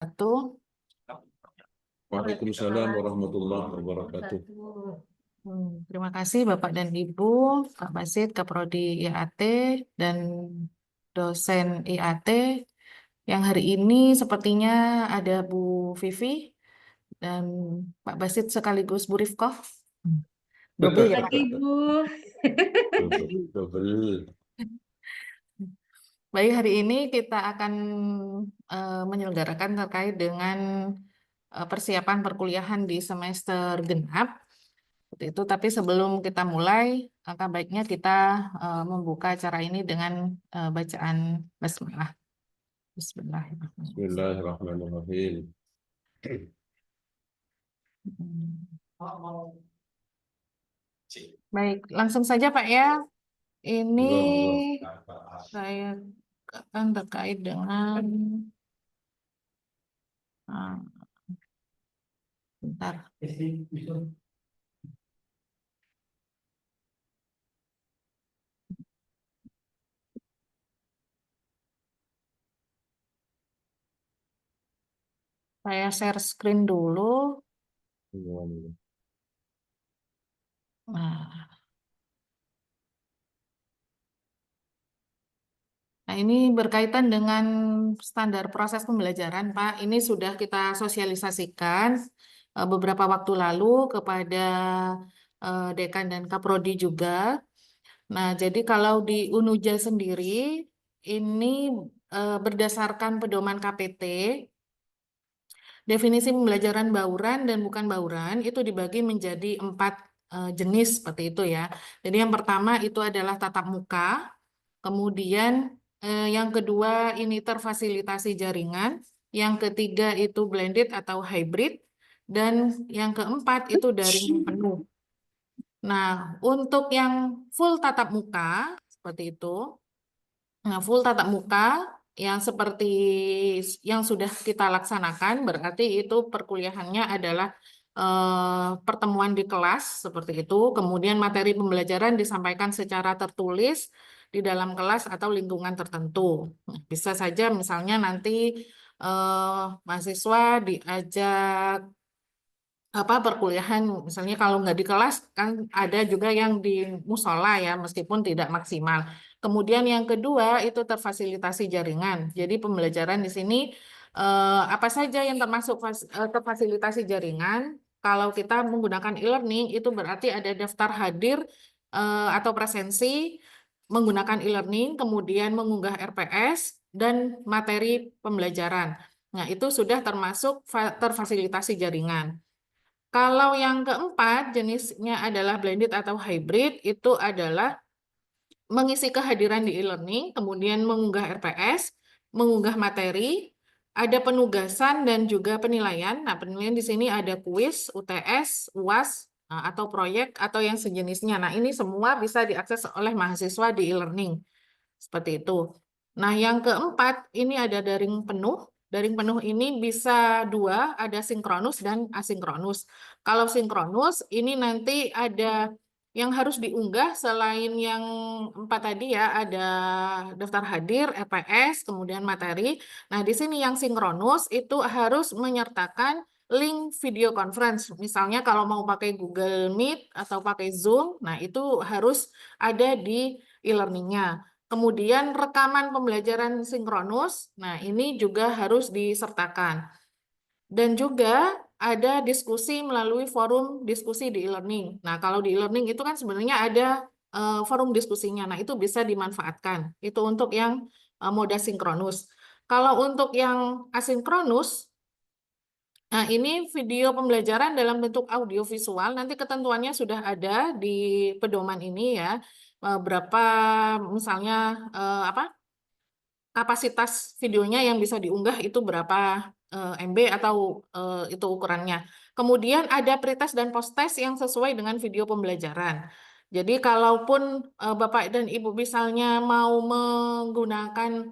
Satu. Waalaikumsalam warahmatullahi wabarakatuh. Terima kasih Bapak dan Ibu, Kak Basit, Kaprodi IAT, dan dosen IAT, yang hari ini sepertinya ada Bu Vivi dan Pak Basit sekaligus Bu Rifkoh. Double ya Pak? Pagi, Bu. Double. Baik, hari ini kita akan menyelenggarakan terkait dengan persiapan perkuliahan di semester genap. Seperti itu, tapi sebelum kita mulai, angka baiknya kita membuka acara ini dengan bacaan basmalah. Bismillahirrahmanirrahim. Bismillahirrahmanirrahim. Baik, langsung saja Pak ya. Ini Monggo. saya akan terkait dengan bentar. Saya share screen dulu. Nah, ini berkaitan dengan standar proses pembelajaran, Pak. Ini sudah kita sosialisasikan beberapa waktu lalu kepada dekan dan kaprodi juga. Nah, jadi kalau di UNUJA sendiri, ini berdasarkan pedoman KPT, definisi pembelajaran bauran dan bukan bauran itu dibagi menjadi 4 jenis seperti itu ya. Jadi yang pertama itu adalah tatap muka, kemudian yang kedua ini terfasilitasi jaringan, yang ketiga itu blended atau hybrid, dan yang keempat itu daring penuh. Nah, untuk yang full tatap muka seperti itu, nah full tatap muka yang seperti yang sudah kita laksanakan berarti itu perkuliahannya adalah pertemuan di kelas seperti itu, kemudian materi pembelajaran disampaikan secara tertulis di dalam kelas atau lingkungan tertentu. Nah, bisa saja misalnya nanti mahasiswa diajak perkuliahan, misalnya kalau nggak di kelas kan ada juga yang di musola ya, meskipun tidak maksimal. Kemudian yang kedua itu terfasilitasi jaringan. Jadi pembelajaran di sini apa saja yang termasuk terfasilitasi jaringan. Kalau kita menggunakan e-learning itu berarti ada daftar hadir atau presensi menggunakan e-learning, kemudian mengunggah RPS dan materi pembelajaran. Nah, itu sudah termasuk terfasilitasi jaringan. Kalau yang keempat jenisnya adalah blended atau hybrid, itu adalah mengisi kehadiran di e-learning, kemudian mengunggah RPS, mengunggah materi, ada penugasan dan juga penilaian. Nah, penilaian di sini ada kuis, UTS, UAS, atau proyek, atau yang sejenisnya. Nah, ini semua bisa diakses oleh mahasiswa di e-learning. Seperti itu. Nah, yang keempat, ini ada daring penuh. Daring penuh ini bisa dua, ada sinkronus dan asinkronus. Kalau sinkronus, ini nanti ada yang harus diunggah selain yang 4 tadi ya, ada daftar hadir, EPS, kemudian materi. Nah, di sini yang sinkronus itu harus menyertakan link video conference. Misalnya kalau mau pakai Google Meet atau pakai Zoom, nah itu harus ada di e-learning-nya. Kemudian rekaman pembelajaran sinkronus, nah ini juga harus disertakan. Dan juga ada diskusi melalui forum diskusi di e-learning. Nah, kalau di e-learning itu kan sebenarnya ada forum diskusinya. Nah, itu bisa dimanfaatkan. Itu untuk yang moda sinkronus. Kalau untuk yang asinkronus, nah ini video pembelajaran dalam bentuk audiovisual. Nanti ketentuannya sudah ada di pedoman ini ya. Berapa misalnya kapasitas videonya yang bisa diunggah itu berapa MB atau itu ukurannya. Kemudian ada pretest dan posttest yang sesuai dengan video pembelajaran. Jadi kalaupun Bapak dan Ibu misalnya mau menggunakan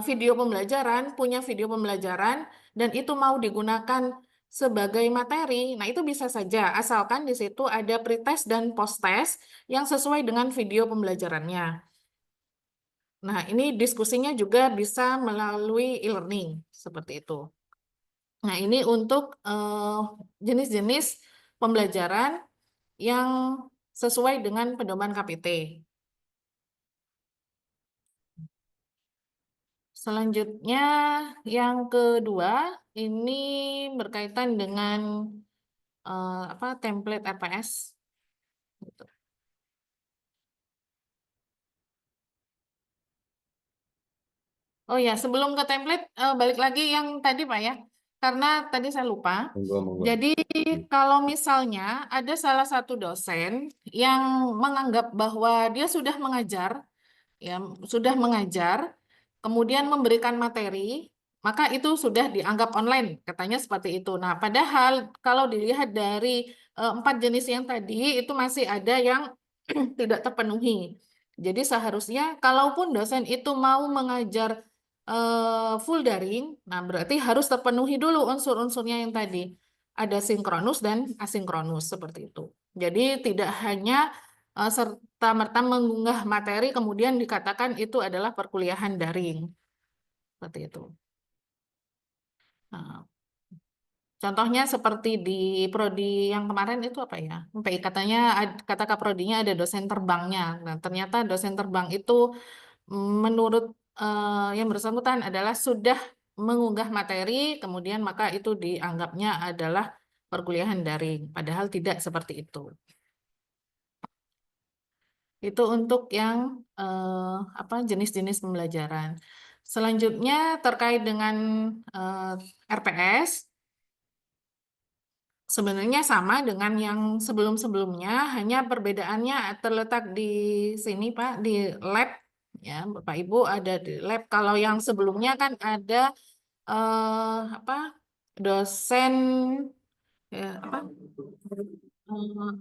video pembelajaran, punya video pembelajaran, dan itu mau digunakan sebagai materi, nah itu bisa saja, asalkan di situ ada pretest dan posttest yang sesuai dengan video pembelajarannya. Nah, ini diskusinya juga bisa melalui e-learning seperti itu. Nah, ini untuk jenis-jenis pembelajaran yang sesuai dengan pedoman KPT. Selanjutnya, yang kedua, ini berkaitan dengan template RPS. Gitu. Oh ya, sebelum ke template, balik lagi yang tadi Pak ya, karena tadi saya lupa. Monggo, monggo. Jadi kalau misalnya ada salah satu dosen yang menganggap bahwa dia ya sudah mengajar, kemudian memberikan materi, maka itu sudah dianggap online, katanya seperti itu. Nah, padahal kalau dilihat dari 4 jenis yang tadi, itu masih ada yang tidak terpenuhi. Jadi seharusnya kalaupun dosen itu mau mengajar full daring, nah berarti harus terpenuhi dulu unsur-unsurnya yang tadi. Ada sinkronus dan asinkronus seperti itu. Jadi tidak hanya serta-merta mengunggah materi kemudian dikatakan itu adalah perkuliahan daring. Seperti itu. Nah, contohnya seperti di prodi yang kemarin itu apa ya? PI katanya kata Kak prodinya ada dosen terbangnya. Nah, ternyata dosen terbang itu menurut yang bersangkutan adalah sudah mengunggah materi, kemudian maka itu dianggapnya adalah perkuliahan daring, padahal tidak seperti itu. Itu untuk yang jenis-jenis pembelajaran. Selanjutnya terkait dengan RPS, sebenarnya sama dengan yang sebelum-sebelumnya, hanya perbedaannya terletak di sini Pak, di lab. Ya, Bapak Ibu ada di lab. Kalau yang sebelumnya kan ada dosen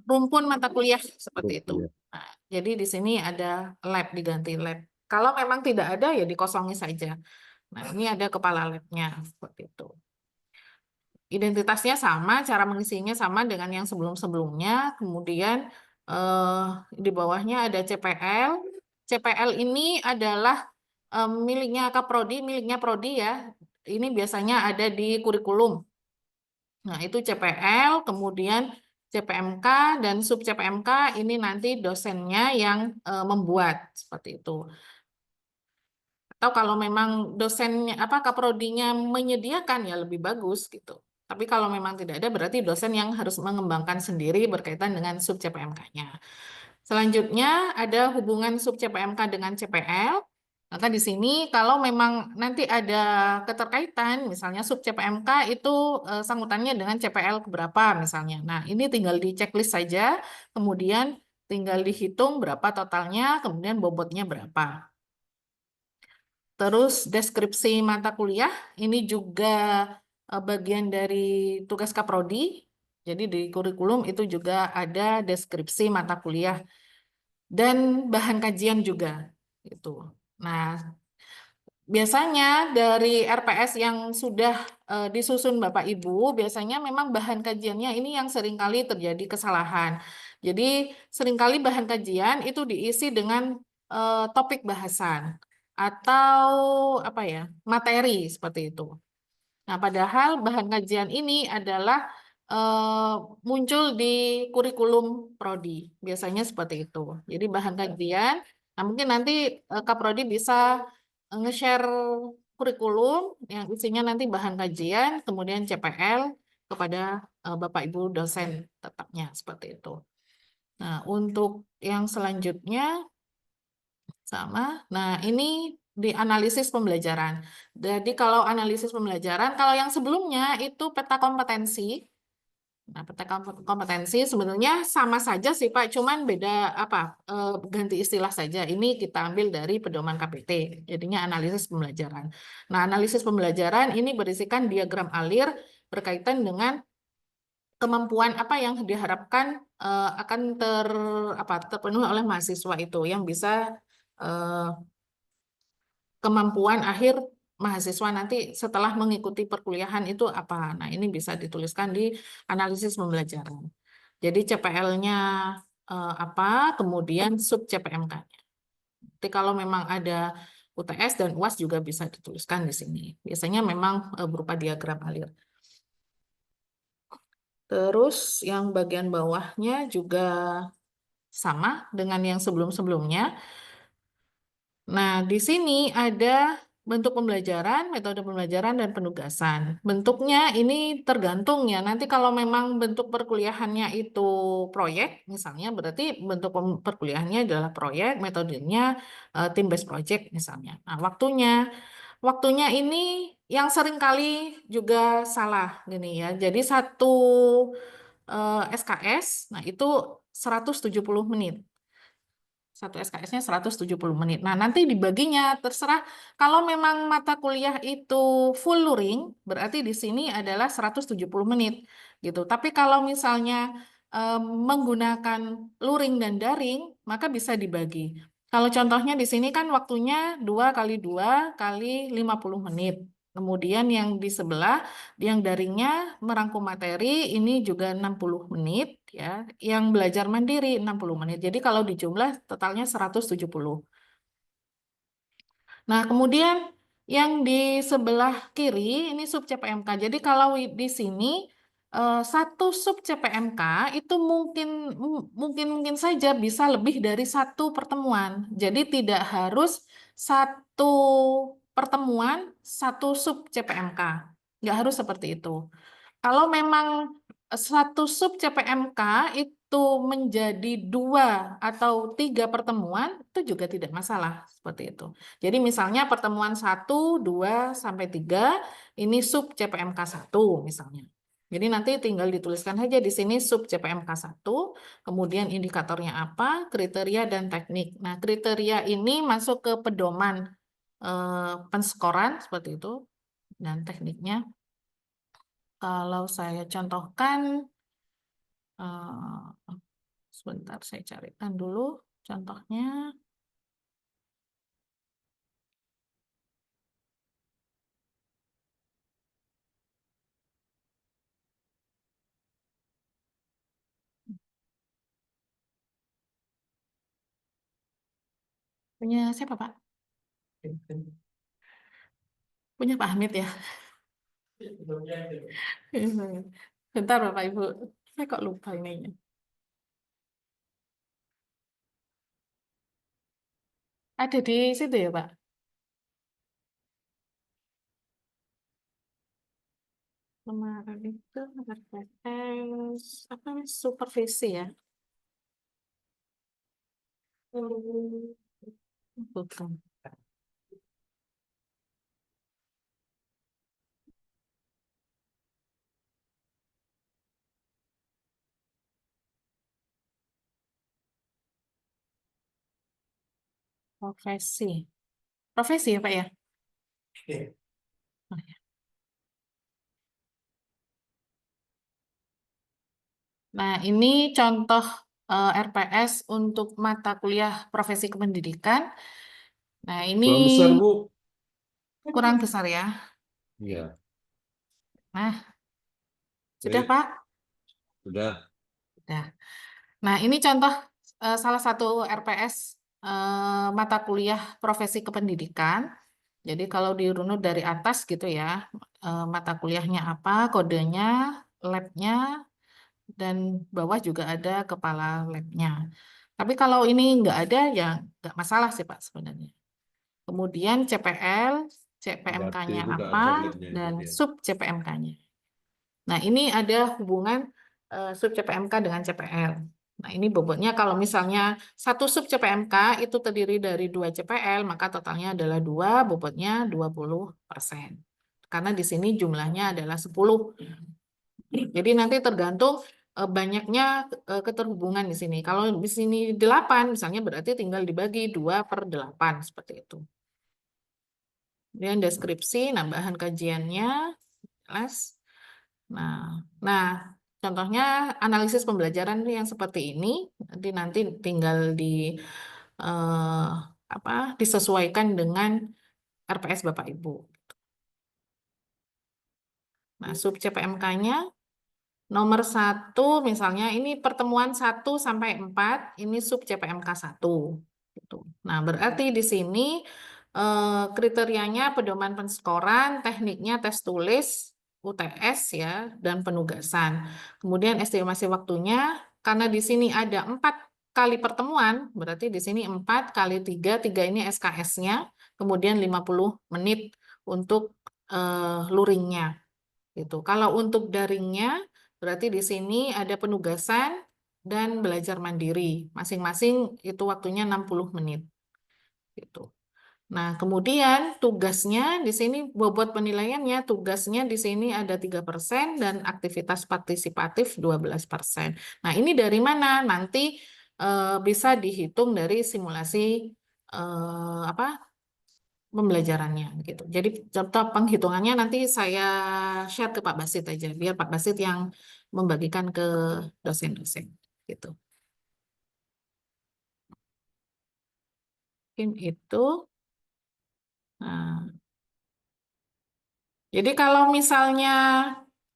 rumpun mata kuliah seperti itu. Ya. Nah, jadi di sini ada lab, diganti lab. Kalau memang tidak ada ya dikosongi saja. Nah, ini ada kepala labnya seperti itu. Identitasnya sama, cara mengisinya sama dengan yang sebelum-sebelumnya. Kemudian eh, di bawahnya ada CPL. CPL ini adalah miliknya Kaprodi, miliknya Prodi ya. Ini biasanya ada di kurikulum. Nah, itu CPL, kemudian CPMK dan sub CPMK ini nanti dosennya yang membuat seperti itu. Atau kalau memang dosennya kaprodinya menyediakan ya lebih bagus gitu. Tapi kalau memang tidak ada berarti dosen yang harus mengembangkan sendiri berkaitan dengan sub CPMK-nya. Selanjutnya ada hubungan sub CPMK dengan CPL. Maka di sini kalau memang nanti ada keterkaitan, misalnya sub CPMK itu sangkutannya dengan CPL berapa misalnya. Nah, ini tinggal di checklist saja, kemudian tinggal dihitung berapa totalnya, kemudian bobotnya berapa. Terus deskripsi mata kuliah, ini juga bagian dari tugas Kaprodi. Jadi di kurikulum itu juga ada deskripsi mata kuliah dan bahan kajian juga itu. Nah, biasanya dari RPS yang sudah disusun Bapak Ibu, biasanya memang bahan kajiannya ini yang seringkali terjadi kesalahan. Jadi seringkali bahan kajian itu diisi dengan topik bahasan atau materi seperti itu. Nah, padahal bahan kajian ini adalah muncul di kurikulum prodi. Biasanya seperti itu. Jadi bahan kajian, nah mungkin nanti Kaprodi bisa nge-share kurikulum yang isinya nanti bahan kajian, kemudian CPL kepada Bapak Ibu dosen tetapnya seperti itu. Nah, untuk yang selanjutnya sama. Nah, ini di analisis pembelajaran. Jadi kalau analisis pembelajaran, kalau yang sebelumnya itu peta kompetensi. Nah, peta kompetensi sebenarnya sama saja sih Pak, cuman beda ganti istilah saja. Ini kita ambil dari pedoman KPT, jadinya analisis pembelajaran. Nah, analisis pembelajaran ini berisikan diagram alir berkaitan dengan kemampuan apa yang diharapkan akan terpenuhi oleh mahasiswa itu yang bisa eh, kemampuan akhir mahasiswa nanti setelah mengikuti perkuliahan itu apa. Nah, ini bisa dituliskan di analisis pembelajaran. Jadi CPL-nya apa, kemudian sub CPMK-nya. Tapi kalau memang ada UTS dan UAS juga bisa dituliskan di sini. Biasanya memang berupa diagram alir. Terus yang bagian bawahnya juga sama dengan yang sebelum-sebelumnya. Nah, di sini ada bentuk pembelajaran, metode pembelajaran, dan penugasan. Bentuknya ini tergantung ya. Nanti kalau memang bentuk perkuliahannya itu proyek, misalnya, berarti bentuk perkuliahannya adalah proyek, metodenya team based project misalnya. Nah, waktunya ini yang sering kali juga salah gini ya. Jadi satu SKS, nah itu 170 menit. Satu SKS-nya 170 menit. Nah, nanti dibaginya terserah. Kalau memang mata kuliah itu full luring, berarti di sini adalah 170 menit gitu. Tapi kalau misalnya menggunakan luring dan daring, maka bisa dibagi. Kalau contohnya di sini kan waktunya 2 kali 2 kali 50 menit. Kemudian yang di sebelah, yang daringnya merangkum materi, ini juga 60 menit, ya. Yang belajar mandiri 60 menit. Jadi kalau dijumlah totalnya 170. Nah, kemudian yang di sebelah kiri ini sub CPMK. Jadi kalau di sini satu sub CPMK itu mungkin saja bisa lebih dari satu pertemuan. Jadi tidak harus satu pertemuan satu sub CPMK. Nggak harus seperti itu. Kalau memang satu sub CPMK itu menjadi 2 atau 3 pertemuan, itu juga tidak masalah seperti itu. Jadi misalnya pertemuan 1, 2, sampai 3, ini sub CPMK 1 misalnya. Jadi nanti tinggal dituliskan saja di sini sub CPMK 1, kemudian indikatornya apa, kriteria dan teknik. Nah, kriteria ini masuk ke pedoman penskoran seperti itu, dan tekniknya. Kalau saya contohkan, sebentar saya carikan dulu contohnya. Punya siapa, Pak? Punya Pak Hamid ya? Bentar, Bapak Ibu. Saya kok lupa ininya. Ada di situ ya, Pak? Kemarin itu RPS, apa namanya, supervisi ya? Bukan. Profesi. Profesi ya, Pak ya? Oh, ya. Nah, ini contoh RPS untuk mata kuliah profesi kependidikan. Nah, ini Kurang besar, Bu. kurang besar ya. Iya. Nah, sudah Baik, Pak? sudah. Sudah. Nah, ini contoh salah satu RPS mata kuliah profesi kependidikan. Jadi kalau dirunut dari atas gitu ya, mata kuliahnya apa, kodenya, labnya, dan bawah juga ada kepala labnya. Tapi kalau ini nggak ada, ya nggak masalah sih Pak sebenarnya. Kemudian CPL, Berarti CPMK-nya itu udah apa, ada labnya itu dan dia. sub CPMK-nya. Nah, ini ada hubungan sub CPMK dengan CPL. Nah, ini bobotnya kalau misalnya satu sub CPMK itu terdiri dari 2 CPL, maka totalnya adalah 2, bobotnya 20%. Karena di sini jumlahnya adalah 10. Jadi nanti tergantung banyaknya keterhubungan di sini. Kalau di sini 8, misalnya berarti tinggal dibagi 2/8, seperti itu. Kemudian deskripsi, nambahan kajiannya, jelas. Nah, contohnya analisis pembelajaran yang seperti ini, nanti tinggal eh, disesuaikan dengan RPS Bapak Ibu. Nah, sub CPMK-nya nomor 1, misalnya ini pertemuan 1 sampai 4, ini sub CPMK 1. Gitu. Nah, berarti di sini kriterianya pedoman penskoran, tekniknya tes tulis, UTS ya, dan penugasan. Kemudian estimasi waktunya, karena di sini ada 4 kali pertemuan, berarti di sini 4 kali 3, 3 ini SKS-nya, kemudian 50 menit untuk luringnya. Gitu. Kalau untuk daringnya, berarti di sini ada penugasan dan belajar mandiri. Masing-masing itu waktunya 60 menit. Gitu. Nah, kemudian tugasnya di sini, bobot penilaiannya, tugasnya di sini ada 3% dan aktivitas partisipatif 12%. Nah, ini dari mana? Nanti bisa dihitung dari simulasi apa pembelajarannya gitu. Jadi contoh penghitungannya nanti saya share ke Pak Basit aja, biar Pak Basit yang membagikan ke dosen-dosen gitu. Mungkin itu. Nah, jadi kalau misalnya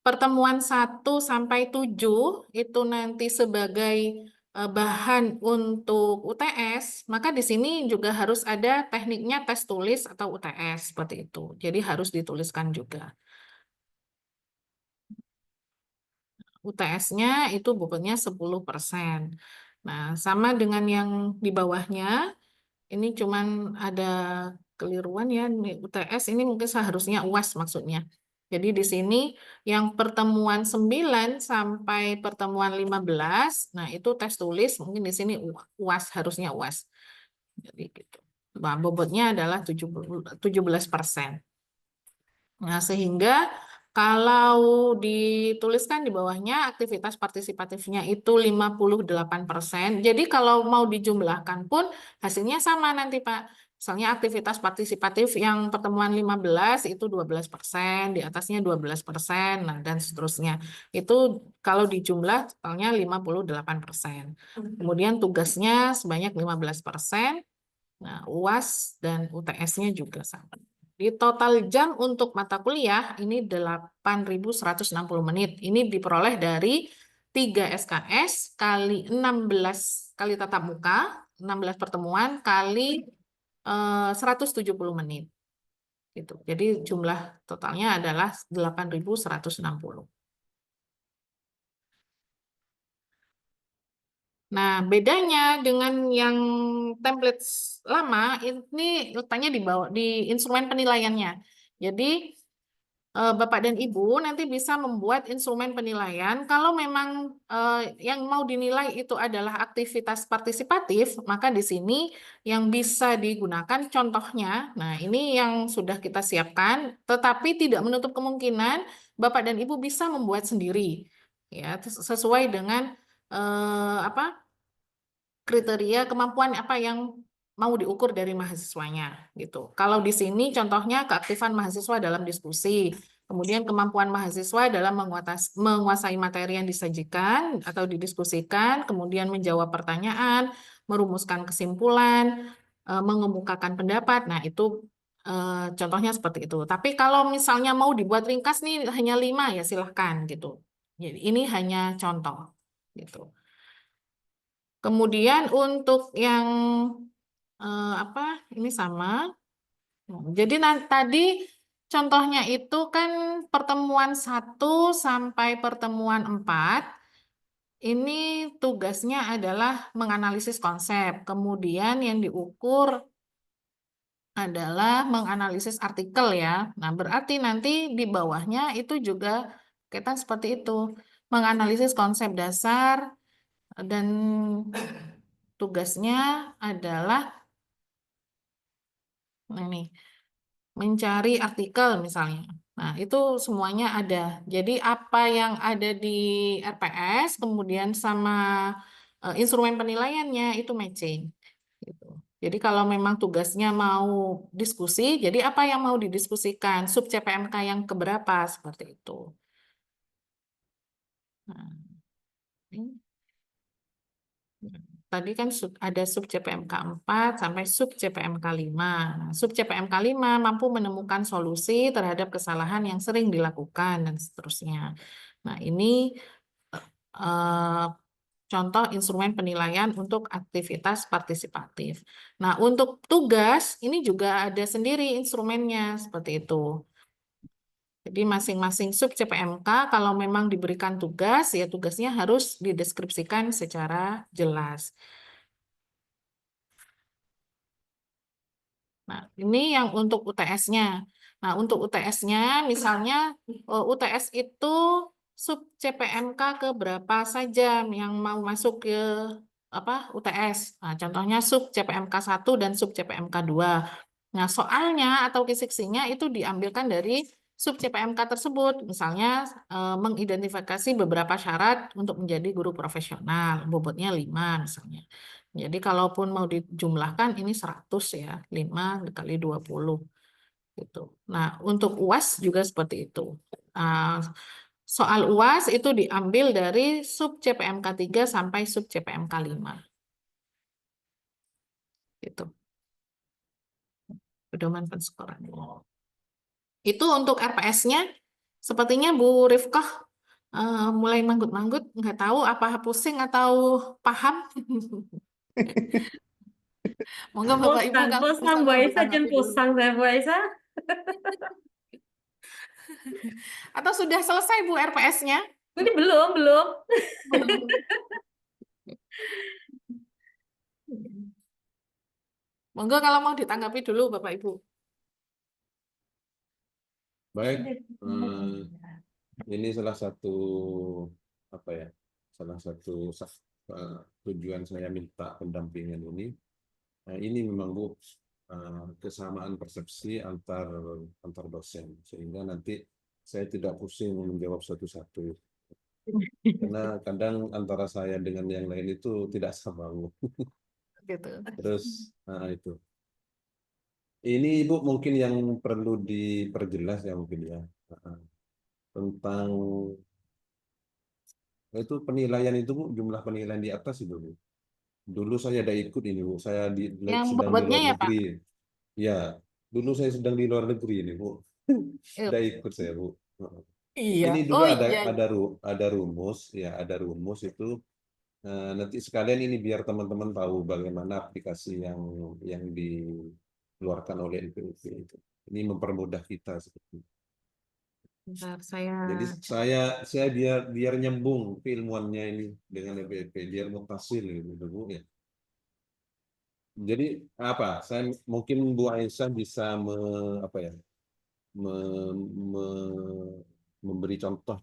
pertemuan 1 sampai 7 itu nanti sebagai bahan untuk UTS, maka di sini juga harus ada tekniknya tes tulis atau UTS seperti itu. Jadi harus dituliskan juga. UTS-nya itu bobotnya 10%. Nah, sama dengan yang di bawahnya, ini cuman ada keliruan ya, ini UTS ini mungkin seharusnya UAS maksudnya. Jadi di sini yang pertemuan 9 sampai pertemuan 15, nah itu tes tulis, mungkin di sini UAS, harusnya UAS. Jadi gitu. Nah, bobotnya adalah 17%. Nah, sehingga kalau dituliskan di bawahnya aktivitas partisipatifnya itu 58%. Jadi kalau mau dijumlahkan pun hasilnya sama nanti Pak. Misalnya aktivitas partisipatif yang pertemuan 15 itu 12%, di atasnya 12%, nah dan seterusnya. Itu kalau dijumlah totalnya 58%. Kemudian tugasnya sebanyak 15%. Nah, UAS dan UTS-nya juga sama. Di total jam untuk mata kuliah ini 8.160 menit. Ini diperoleh dari 3 SKS kali 16 kali tatap muka, 16 pertemuan kali 170 menit. Gitu. Jadi jumlah totalnya adalah 8.160. Nah, bedanya dengan yang template lama, ini letaknya di bawah di instrumen penilaiannya. Jadi, Bapak dan Ibu nanti bisa membuat instrumen penilaian. Kalau memang yang mau dinilai itu adalah aktivitas partisipatif, maka di sini yang bisa digunakan contohnya. Nah, ini yang sudah kita siapkan, tetapi tidak menutup kemungkinan Bapak dan Ibu bisa membuat sendiri, ya, sesuai dengan apa kriteria kemampuan apa yang mau diukur dari mahasiswanya gitu. Kalau di sini contohnya keaktifan mahasiswa dalam diskusi, kemudian kemampuan mahasiswa dalam menguasai materi yang disajikan atau didiskusikan, kemudian menjawab pertanyaan, merumuskan kesimpulan, mengemukakan pendapat. Nah, itu contohnya seperti itu. Tapi kalau misalnya mau dibuat ringkas nih hanya 5 ya silahkan gitu. Jadi ini hanya contoh gitu. Kemudian untuk yang apa ini sama. Jadi tadi contohnya itu kan pertemuan 1 sampai pertemuan 4. Ini tugasnya adalah menganalisis konsep. Kemudian yang diukur adalah menganalisis artikel ya. Nah, berarti nanti di bawahnya itu juga kita seperti itu. Menganalisis konsep dasar dan tugasnya adalah ini mencari artikel misalnya. Nah, itu semuanya ada. Jadi apa yang ada di RPS kemudian sama instrumen penilaiannya itu matching gitu. Jadi kalau memang tugasnya mau diskusi, jadi apa yang mau didiskusikan? Sub CPMK yang keberapa seperti itu. Nah, ini. Tadi kan ada sub CPMK 4 sampai sub CPMK 5. Nah, sub CPMK 5 mampu menemukan solusi terhadap kesalahan yang sering dilakukan dan seterusnya. Nah, ini eh, contoh instrumen penilaian untuk aktivitas partisipatif. Nah, untuk tugas ini juga ada sendiri instrumennya seperti itu. Jadi masing-masing sub CPMK kalau memang diberikan tugas, ya tugasnya harus dideskripsikan secara jelas. Nah, ini yang untuk UTS-nya. Nah, untuk UTS-nya, misalnya UTS itu sub CPMK ke berapa saja yang mau masuk ke UTS. Nah, contohnya sub CPMK 1 dan sub CPMK 2. Nah, soalnya atau kisiksinya itu diambilkan dari sub CPMK tersebut. Misalnya mengidentifikasi beberapa syarat untuk menjadi guru profesional, bobotnya 5 misalnya. Jadi kalaupun mau dijumlahkan ini 100 ya, 5 dikali 20 gitu. Nah, untuk UAS juga seperti itu. Nah, soal UAS itu diambil dari sub CPMK 3 sampai sub CPMK 5. Gitu. Pedoman penskoran. Itu untuk RPS-nya, sepertinya Bu Rifkah mulai manggut-manggut, nggak tahu apa pusing atau paham. Monggo Bapak Ibu Bosan, kalau bisa bosan Bu mau Aisyah, jangan ditanggapi dulu. bosan saya Bu Aisyah. Atau sudah selesai Bu RPS-nya? Ini belum, belum. Monggo kalau mau ditanggapi dulu Bapak Ibu. Baik, ini salah satu apa ya? Salah satu tujuan saya minta pendampingan ini. Nah, ini memang Bu kesamaan persepsi antar dosen sehingga nanti saya tidak pusing menjawab satu-satu. Karena kadang antara saya dengan yang lain itu tidak sama Bu. Gitu. Terus itu. Ini Ibu mungkin yang perlu diperjelas ya mungkin ya. Tentang itu penilaian itu Bu, jumlah penilaian di atas itu Bu. Dulu saya ada ikut ini Bu, saya Yang sedang di bobotnya luar ya Pak? negeri. Ya, dulu saya sedang di luar negeri ini Bu. Eh, Sudah ikut saya Bu. Iya. Ini dulu Oh ada iya. ada rumus ya, ada rumus itu nanti sekalian ini biar teman-teman tahu bagaimana aplikasi yang dikeluarkan oleh LPUP itu. Ini mempermudah kita seperti itu. Bentar, saya Jadi saya biar nyambung keilmuannya ini dengan LPUP, biar mutasil gitu Bu ya. Jadi apa? Saya mungkin Bu Aisyah bisa apa ya? Memberi contoh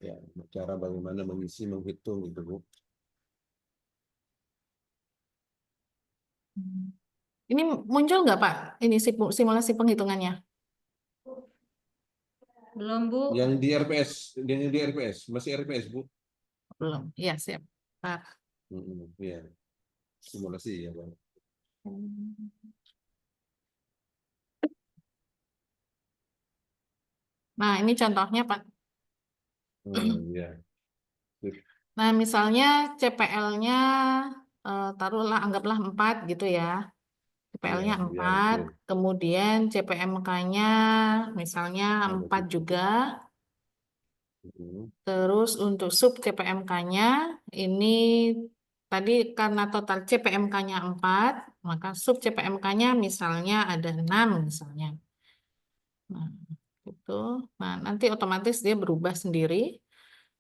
ya, cara bagaimana mengisi menghitung gitu Bu. ini muncul nggak Pak? Ini simulasi penghitungannya? Belum Bu. Yang di RPS, masih RPS Bu. Belum. Iya, siap. Pak. Ya, simulasi ya Bang. Nah, ini contohnya Pak. Ya. Nah, misalnya CPL-nya taruhlah anggaplah 4 gitu ya. Ya, CPL-nya ya 4, betul. kemudian CPMK-nya misalnya Ada 4 tujuh. juga. Mm, Terus untuk sub CPMK-nya ini tadi karena total CPMK-nya 4, maka sub CPMK-nya misalnya ada 6 misalnya. Nah, itu. Nah, nanti otomatis dia berubah sendiri.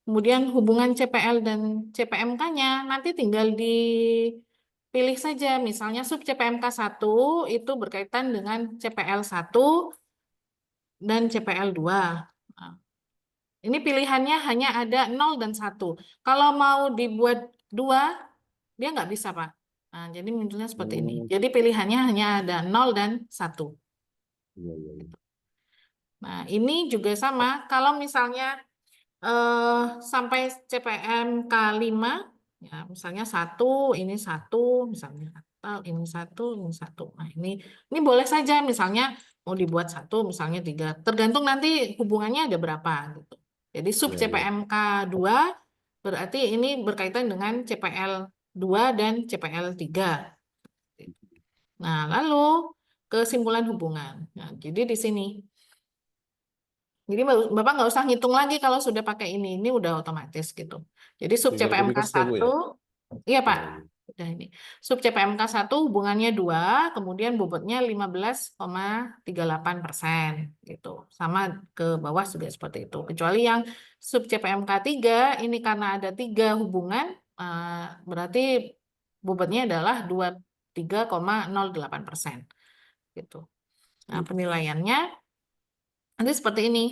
Kemudian hubungan CPL dan CPMK-nya nanti tinggal dipilih saja. Misalnya sub CPMK 1 itu berkaitan dengan CPL 1 dan CPL 2. Nah, ini pilihannya hanya ada 0 dan 1. Kalau mau dibuat 2, dia nggak bisa, Pak. Nah, jadi munculnya seperti ini. mm, Jadi pilihannya hanya ada 0 dan 1. ya, ya, ya. Nah, ini juga sama. Kalau misalnya sampai CPMK 5, ya misalnya 1, ini 1, misalnya. Atau ini 1, ini 1. Nah, ini boleh saja misalnya mau dibuat 1, misalnya 3. Tergantung nanti hubungannya ada berapa gitu. Jadi sub Ya, ya. CPMK 2 berarti ini berkaitan dengan CPL 2 dan CPL 3. Nah, lalu kesimpulan hubungan. Nah, jadi di sini Jadi Bapak nggak usah ngitung lagi kalau sudah pakai ini udah otomatis gitu. Jadi sub Tinggal copy CPMK paste Bu ya. 1, iya Pak, Oh, udah ini. Sub CPMK 1 hubungannya 2, kemudian bobotnya 15,38% gitu. Sama ke bawah juga seperti itu. Kecuali yang sub CPMK 3, ini karena ada 3 hubungan, berarti bobotnya adalah 23,08% gitu. Nah, penilaiannya nanti seperti ini.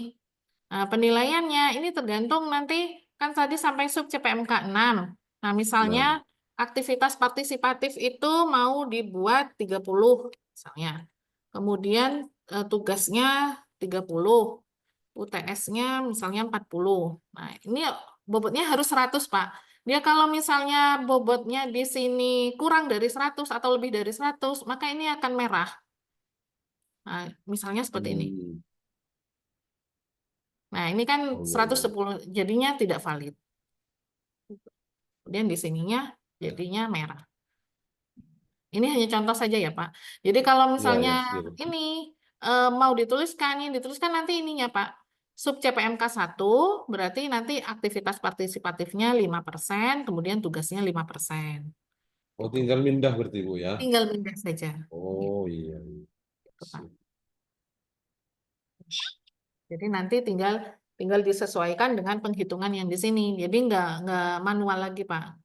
Nah, penilaiannya ini tergantung nanti kan tadi sampai sub CPMK 6. Nah, misalnya nah, aktivitas partisipatif itu mau dibuat 30 misalnya. Kemudian tugasnya 30, UTS-nya misalnya 40. Nah, ini bobotnya harus 100, Pak. Dia kalau misalnya bobotnya di sini kurang dari 100 atau lebih dari 100, maka ini akan merah. Nah, misalnya seperti ini. hmm, Nah, ini kan oh iya, iya. 110 jadinya tidak valid. Kemudian di sininya jadinya merah. Ini hanya contoh saja ya, Pak. Jadi kalau Iya, misalnya iya, gitu. ini mau dituliskan, yang dituliskan nanti ininya, Pak. Sub CPMK 1 berarti nanti aktivitas partisipatifnya 5%, kemudian tugasnya 5%. Oh, Gitu. tinggal mindah berarti Bu ya. Tinggal pindah saja. Oh iya, iya. Gitu, Pak. Jadi nanti tinggal tinggal disesuaikan dengan penghitungan yang di sini. Jadi nggak manual lagi, Pak.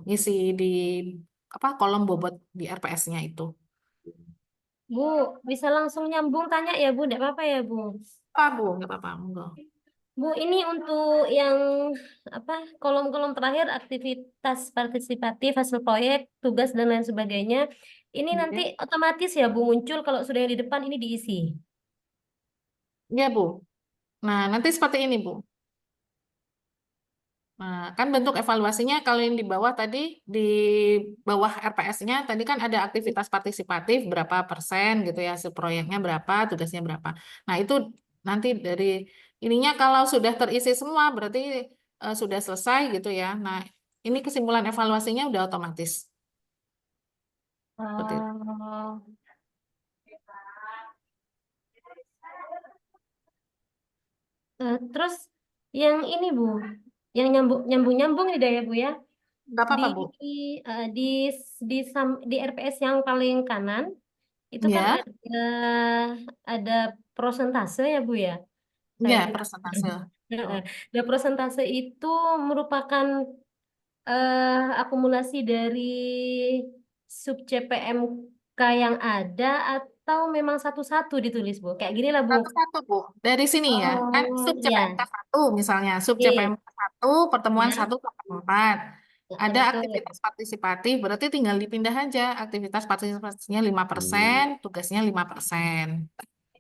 Ngisi di kolom bobot di RPS-nya itu. Bu, bisa langsung nyambung tanya ya Bu, enggak apa-apa ya Bu. Apa, Bu? Nggak apa-apa, monggo. Bu, ini untuk yang apa kolom-kolom terakhir aktivitas partisipatif, hasil proyek, tugas dan lain sebagainya. Ini nanti Iya, otomatis ya Bu muncul kalau sudah yang di depan ini diisi. iya, Bu. Nah, nanti seperti ini, Bu. Nah, kan bentuk evaluasinya kalau yang di bawah tadi, di bawah RPS-nya tadi kan ada aktivitas partisipatif berapa persen gitu ya, hasil proyeknya berapa, tugasnya berapa. Nah, itu nanti dari ininya kalau sudah terisi semua berarti sudah selesai gitu ya. Nah, ini kesimpulan evaluasinya udah otomatis. Seperti itu. Oh. Terus yang ini Bu, yang nyambung-nyambung nih ya Bu ya. Nggak Di apa-apa, Bu. di di RPS yang paling kanan itu kan Ya, ada prosentase ya Bu ya. ya, Kayak gitu. persentase. Tuh. Heeh. Nah, prosentase itu merupakan akumulasi dari sub CPMK yang ada atau memang satu-satu ditulis Bu? Kayak gini lah Bu. Satu-satu, Bu. Dari sini ya. Kan Oh, sub iya. CPMK 1 misalnya. Sub Oke. CPMK 1 pertemuan Ya, 1 sampai 4. Ada betul. aktivitas partisipatif, berarti tinggal dipindah aja. Aktivitas partisipasinya 5%, Hmm. tugasnya 5%.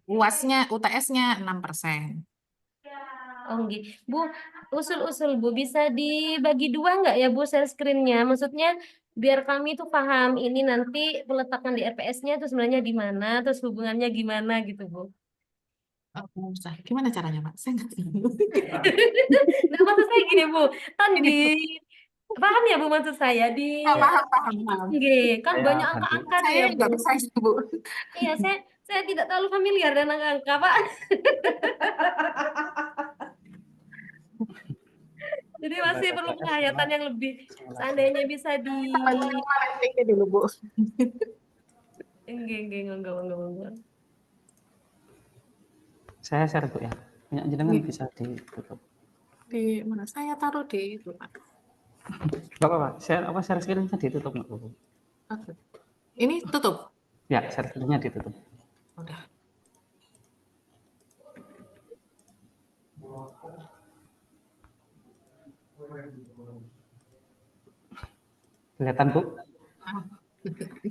UAS-nya, UTS-nya 6%. Oh, nggih. Bu, usul-usul Bu bisa dibagi dua nggak ya Bu share screen-nya? Maksudnya biar kami itu paham ini nanti peletakan di RPS-nya itu sebenarnya di mana, terus hubungannya gimana gitu Bu. Gimana caranya, Pak? Saya nggak tahu. Nah, maksud saya gini Bu, kan di Gini, Bu. paham ya Bu maksud saya di Ya, paham, paham, paham. nggih, kan Saya banyak bantu. angka-angka nih Saya ya Bu. nggak bisa itu, Bu. Iya, saya tidak terlalu familiar dengan angka Pak. Jadi masih perlu penghayatan yang lebih. Seandainya bisa di Kita baca kemarin linknya dulu, Bu. enggak, enggak. Saya share Bu ya. Punya jenengan Iya. bisa ditutup. Di mana? Saya taruh di itu, Pak. Enggak apa-apa. Share screen-nya ditutup nggak Bu? Oke. Ini tutup. Ya, share screen-nya ditutup. Udah. Kelihatan Bu?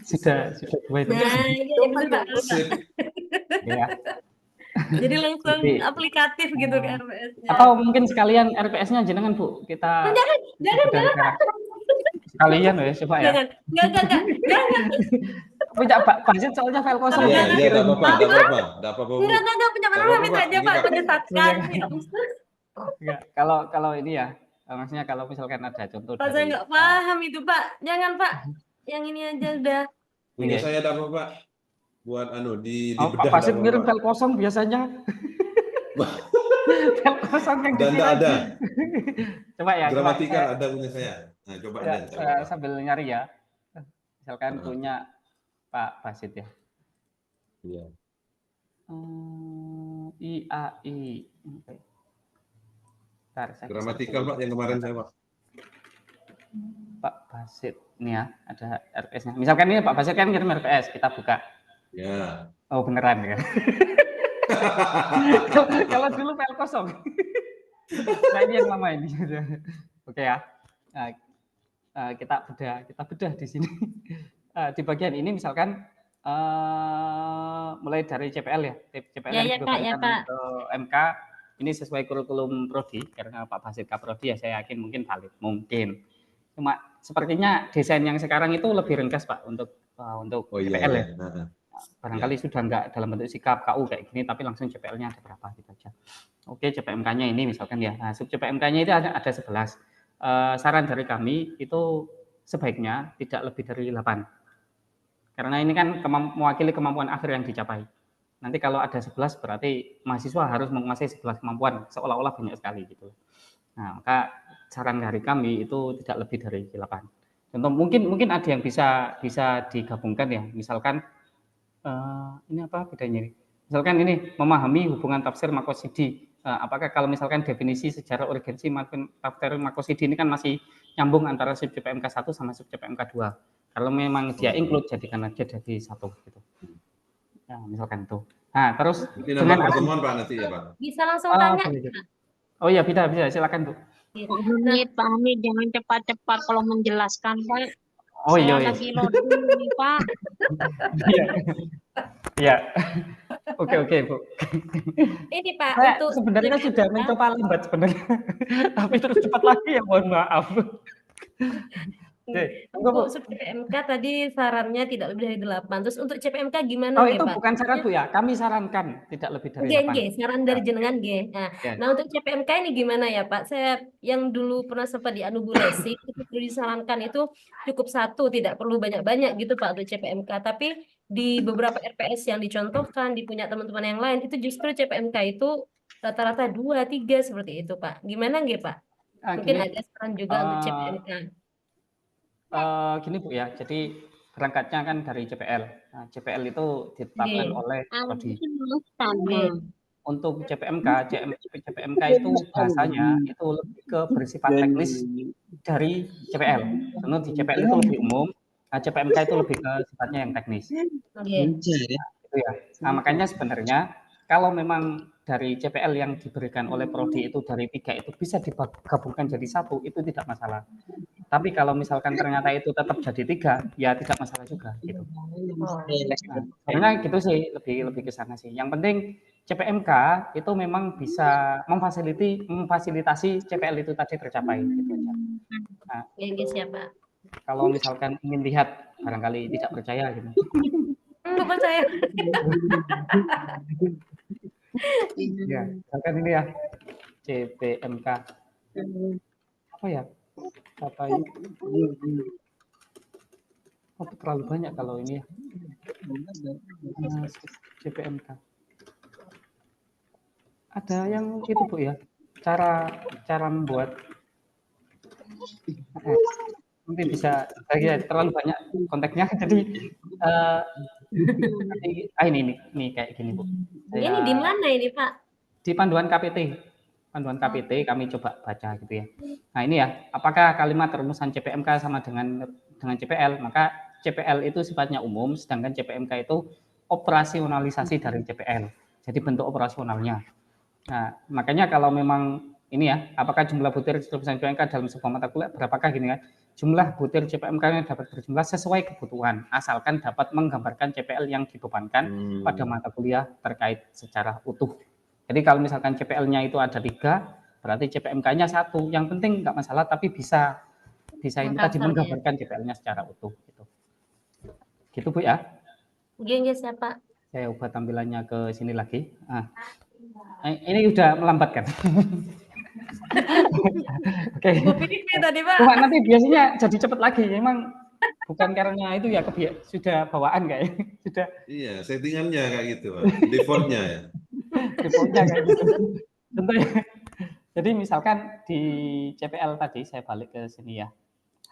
Sudah dua itu. Nah, iya benar Pak. Sip. Ya. Jadi langsung Jadi, aplikatif gitu ke RPS-nya. atau mungkin sekalian RPS-nya jenengan Bu. Kita Jangan Pak. sekalian ya, coba ya. Jangan. Punya budget soalnya file kosong. Iya, Jangan. iya, enggak apa-apa, enggak apa-apa. Enggak apa-apa, Bu. Enggak, punya Nggak mana apa-apa, minta Pak. aja Ini, Pak, Pak. menyesatkan. Enggak, kalau ini ya, maksudnya kalau misalkan ada contoh Pak, saya dari nggak paham itu Pak. Jangan Pak. Yang ini aja udah. Punya Iya. saya ada apa, Pak? Buat Pak dibedah Basit ada apa, ngirim Pak? file kosong biasanya. Tab kosong yang Dan dikira. ada. Coba ya, coba Gramatikal saya, ada punya saya. Nah, coba ya, aja. Coba. sambil nyari ya. Misalkan Nah, punya Pak Basit ya. iya. IAI. Oke. Bentar, saya Gramatikal Pak yang kemarin saya Pak. Pak Basit. Ini ya, ada RPS-nya. Misalkan ini Pak Basit kan ngirim RPS, kita buka. Ya. Oh, beneran ya. Kalau dulu file kosong. Nah, ini yang lama ini. Oke ya. Nah, kita bedah di sini. Di bagian ini misalkan mulai dari CPL ya. CPL Ya, yang ya, Kak, ya, dibebankan Pak. ke MK ini sesuai kurikulum prodi karena Pak Basit Kaprodi ya saya yakin mungkin valid, mungkin. Cuma sepertinya desain yang sekarang itu lebih ringkas Pak untuk Oh iya CPL iya. ya. Barangkali sudah enggak dalam bentuk sikap KU kayak gini tapi langsung CPL-nya ada berapa gitu aja. Oke, CPMK-nya ini misalkan ya. Nah, sub CPMK-nya itu ada 11. Saran dari kami itu sebaiknya tidak lebih dari 8. Karena ini kan mewakili kemampuan akhir yang dicapai. Nanti kalau ada 11 berarti mahasiswa harus menguasai 11 kemampuan, seolah-olah banyak sekali gitu. Nah, maka saran dari kami itu tidak lebih dari 8. Contoh mungkin ada yang bisa digabungkan ya. Misalkan ini apa bedanya ini? Misalkan ini memahami hubungan tafsir makosidi. Apakah kalau misalkan definisi sejarah urgensi maupun tafsir makosidi ini kan masih nyambung antara sub CPMK 1 sama sub CPMK 2. Kalau memang dia include jadikan aja jadi 1 gitu. Ya, misalkan itu. Nah, terus Nanti nambah pertemuan Pak nanti ya Pak. Bisa langsung tanya. Oh iya, bisa silakan Bu. Pak Hamid, jangan cepat-cepat kalau menjelaskan Pak. Oh Saya iya. lagi loading nih Pak. Iya. Oke Bu. Ini Pak, Saya untuk sebenarnya sudah mencoba lambat sebenarnya. Tapi terus cepat lagi ya, mohon maaf. Untuk sub CPMK tadi sarannya tidak lebih dari 8. Terus untuk CPMK gimana Oh, nggih, itu Pak? bukan saran Bu ya. Kami sarankan tidak lebih dari 8. Nggih, saran dari jenengan nggih. Nah, untuk CPMK ini gimana ya, Pak? Saya yang dulu pernah sempat di Anubulesi itu disarankan itu cukup 1, tidak perlu banyak-banyak gitu, Pak, untuk CPMK. Tapi di beberapa RPS yang dicontohkan, di punya teman-teman yang lain, itu justru CPMK itu rata-rata 2, 3 seperti itu, Pak. Gimana nggih, Pak? Mungkin ada saran juga untuk CPMK. Gini Bu ya, jadi berangkatnya kan dari CPL. Nah, CPL itu ditetapkan oleh prodi. Untuk CPMK itu bahasanya itu lebih ke bersifat teknis dari CPL. Karena di CPL itu lebih umum, nah CPMK itu lebih ke sifatnya yang teknis. Nah, itu ya. Nah, makanya sebenarnya kalau memang dari CPL yang diberikan oleh prodi itu dari 3 itu bisa digabungkan jadi 1, itu tidak masalah. Tapi kalau misalkan ternyata itu tetap jadi 3, ya tidak masalah juga gitu. Nah, karena gitu sih lebih ke sana sih. Yang penting CPMK itu memang bisa memfasilitasi CPL itu tadi tercapai gitu aja. Nah, siapa? Kalau misalkan ingin lihat barangkali tidak percaya gitu. Enggak percaya. Ya, misalkan ini ya CPMK. Apa ya? Oh, terlalu banyak kalau ini ya. CPMK. Ada yang itu Bu ya. Cara membuat mungkin bisa terlalu banyak konteksnya jadi ini kayak gini Bu. Ini di mana ini Pak? Di panduan KPT kami coba baca gitu ya. Nah ini ya, apakah kalimat rumusan CPMK sama dengan CPL? Maka CPL itu sifatnya umum, sedangkan CPMK itu operasionalisasi dari CPL. Jadi bentuk operasionalnya. Nah makanya kalau memang ini ya, apakah jumlah butir rumusan CPMK dalam sebuah mata kuliah berapakah gini kan? Jumlah butir CPMK yang dapat berjumlah sesuai kebutuhan, asalkan dapat menggambarkan CPL yang dibebankan pada mata kuliah terkait secara utuh. Jadi kalau misalkan CPL-nya itu ada 3, berarti CPMK-nya 1. Yang penting nggak masalah, tapi bisa ini tadi menggambarkan CPL-nya secara utuh. Gitu Bu ya. Iya siapa? Saya ubah tampilannya ke sini lagi. Ini udah melambat kan? Oke. Tadi Pak. Cuma nanti biasanya jadi cepet lagi. Memang bukan karena itu ya sudah bawaan kayak sudah. Iya, settingannya kayak gitu Pak. Defaultnya ya. Defaultnya kayak gitu. Contohnya, jadi misalkan di CPL tadi, saya balik ke sini ya.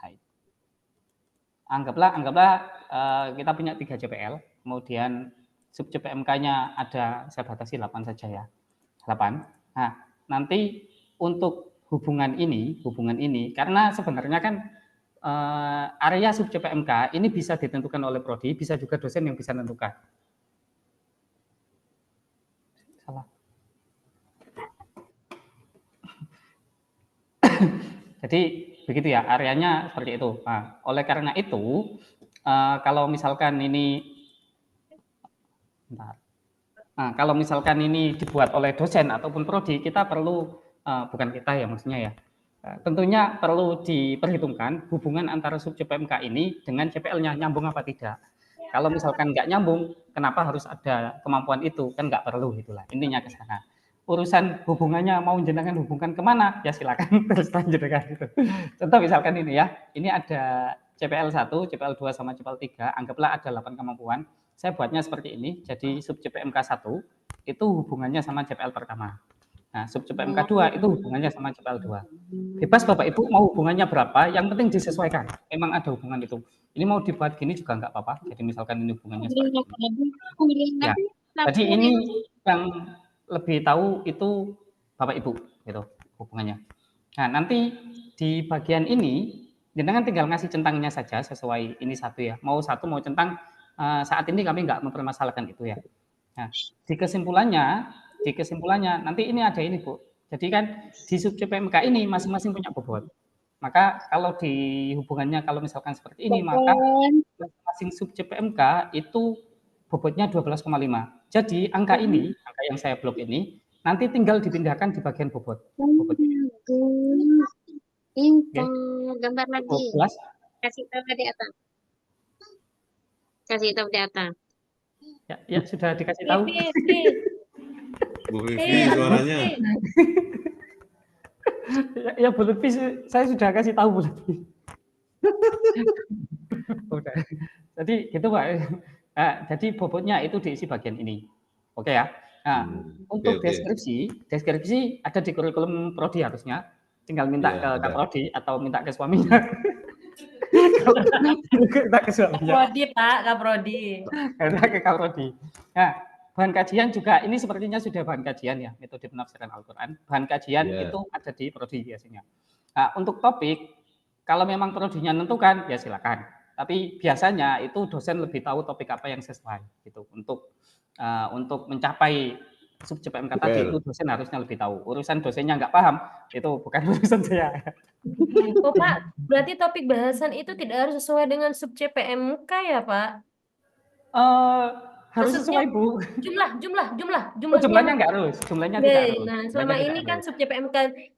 Hai. Anggaplah kita punya 3 CPL, kemudian sub CPMK-nya ada, saya batasi 8 saja ya. 8. Nah, nanti untuk hubungan ini karena sebenarnya kan area sub CPMK ini bisa ditentukan oleh prodi, bisa juga dosen yang bisa menentukan. Salah. Jadi begitu ya, areanya seperti itu. Nah, oleh karena itu, kalau misalkan ini, bentar. Nah, kalau misalkan ini dibuat oleh dosen ataupun prodi, kita perlu, bukan kita ya maksudnya ya, tentunya perlu diperhitungkan hubungan antara sub CPMK ini dengan CPL-nya nyambung apa tidak. Kalau misalkan nggak nyambung, kenapa harus ada kemampuan itu? Kan nggak perlu itulah. Intinya ke sana. Urusan hubungannya mau jenengan hubungkan kemana? Ya silakan terus jenengan gitu. Contoh misalkan ini ya, ini ada CPL 1, CPL 2 sama CPL 3, anggaplah ada 8 kemampuan. Saya buatnya seperti ini, jadi sub CPMK 1 itu hubungannya sama CPL pertama. Nah, sub CPMK 2 itu hubungannya sama CPL 2. Bebas Bapak Ibu mau hubungannya berapa, yang penting disesuaikan. Memang ada hubungan itu. Ini mau dibuat gini juga nggak apa-apa. Jadi misalkan ini hubungannya seperti ini. Ya. Jadi ini yang lebih tahu itu Bapak Ibu gitu hubungannya. Nah, nanti di bagian ini jenengan tinggal ngasih centangnya saja sesuai ini satu ya. Mau satu mau centang, saat ini kami nggak mempermasalahkan itu ya. Nah, di kesimpulannya nanti ini ada ini Bu. Jadi kan di sub CPMK ini masing-masing punya bobot. Maka kalau di hubungannya kalau misalkan seperti ini, maka masing-masing sub CPMK itu bobotnya 12,5. Jadi angka ini, angka yang saya blok ini, nanti tinggal dipindahkan di bagian bobot. Pintar, gambar lagi. 12. Kasih tahu di atas. Kasih tahu di atas. Ya sudah dikasih tahu. Bu Vivi suaranya. Ya Bu Lutfi, saya sudah kasih tahu Bu Lutfi. Udah. Jadi gitu Pak. Nah, jadi bobotnya itu diisi bagian ini. Oke ya. Nah, untuk deskripsi ada di kurikulum prodi harusnya. Tinggal minta ke Kak Prodi atau minta ke suaminya. Minta ke suaminya. Prodi Pak, Kak Prodi. Minta ke Kak Prodi. Nah, bahan kajian juga ini sepertinya sudah bahan kajian ya, metode penafsiran Al-Qur'an. Bahan kajian itu ada di prodi biasanya. Nah, untuk topik kalau memang prodinya menentukan ya silakan. Tapi biasanya itu dosen lebih tahu topik apa yang sesuai gitu untuk mencapai sub CPMK tadi itu dosen harusnya lebih tahu. Urusan dosennya nggak paham itu bukan urusan saya. Oh Pak, berarti topik bahasan itu tidak harus sesuai dengan sub CPMK ya Pak? Harus sesuai Bu. Jumlahnya nggak harus, jumlahnya tidak harus. Nah, selama ini kan sub CPMK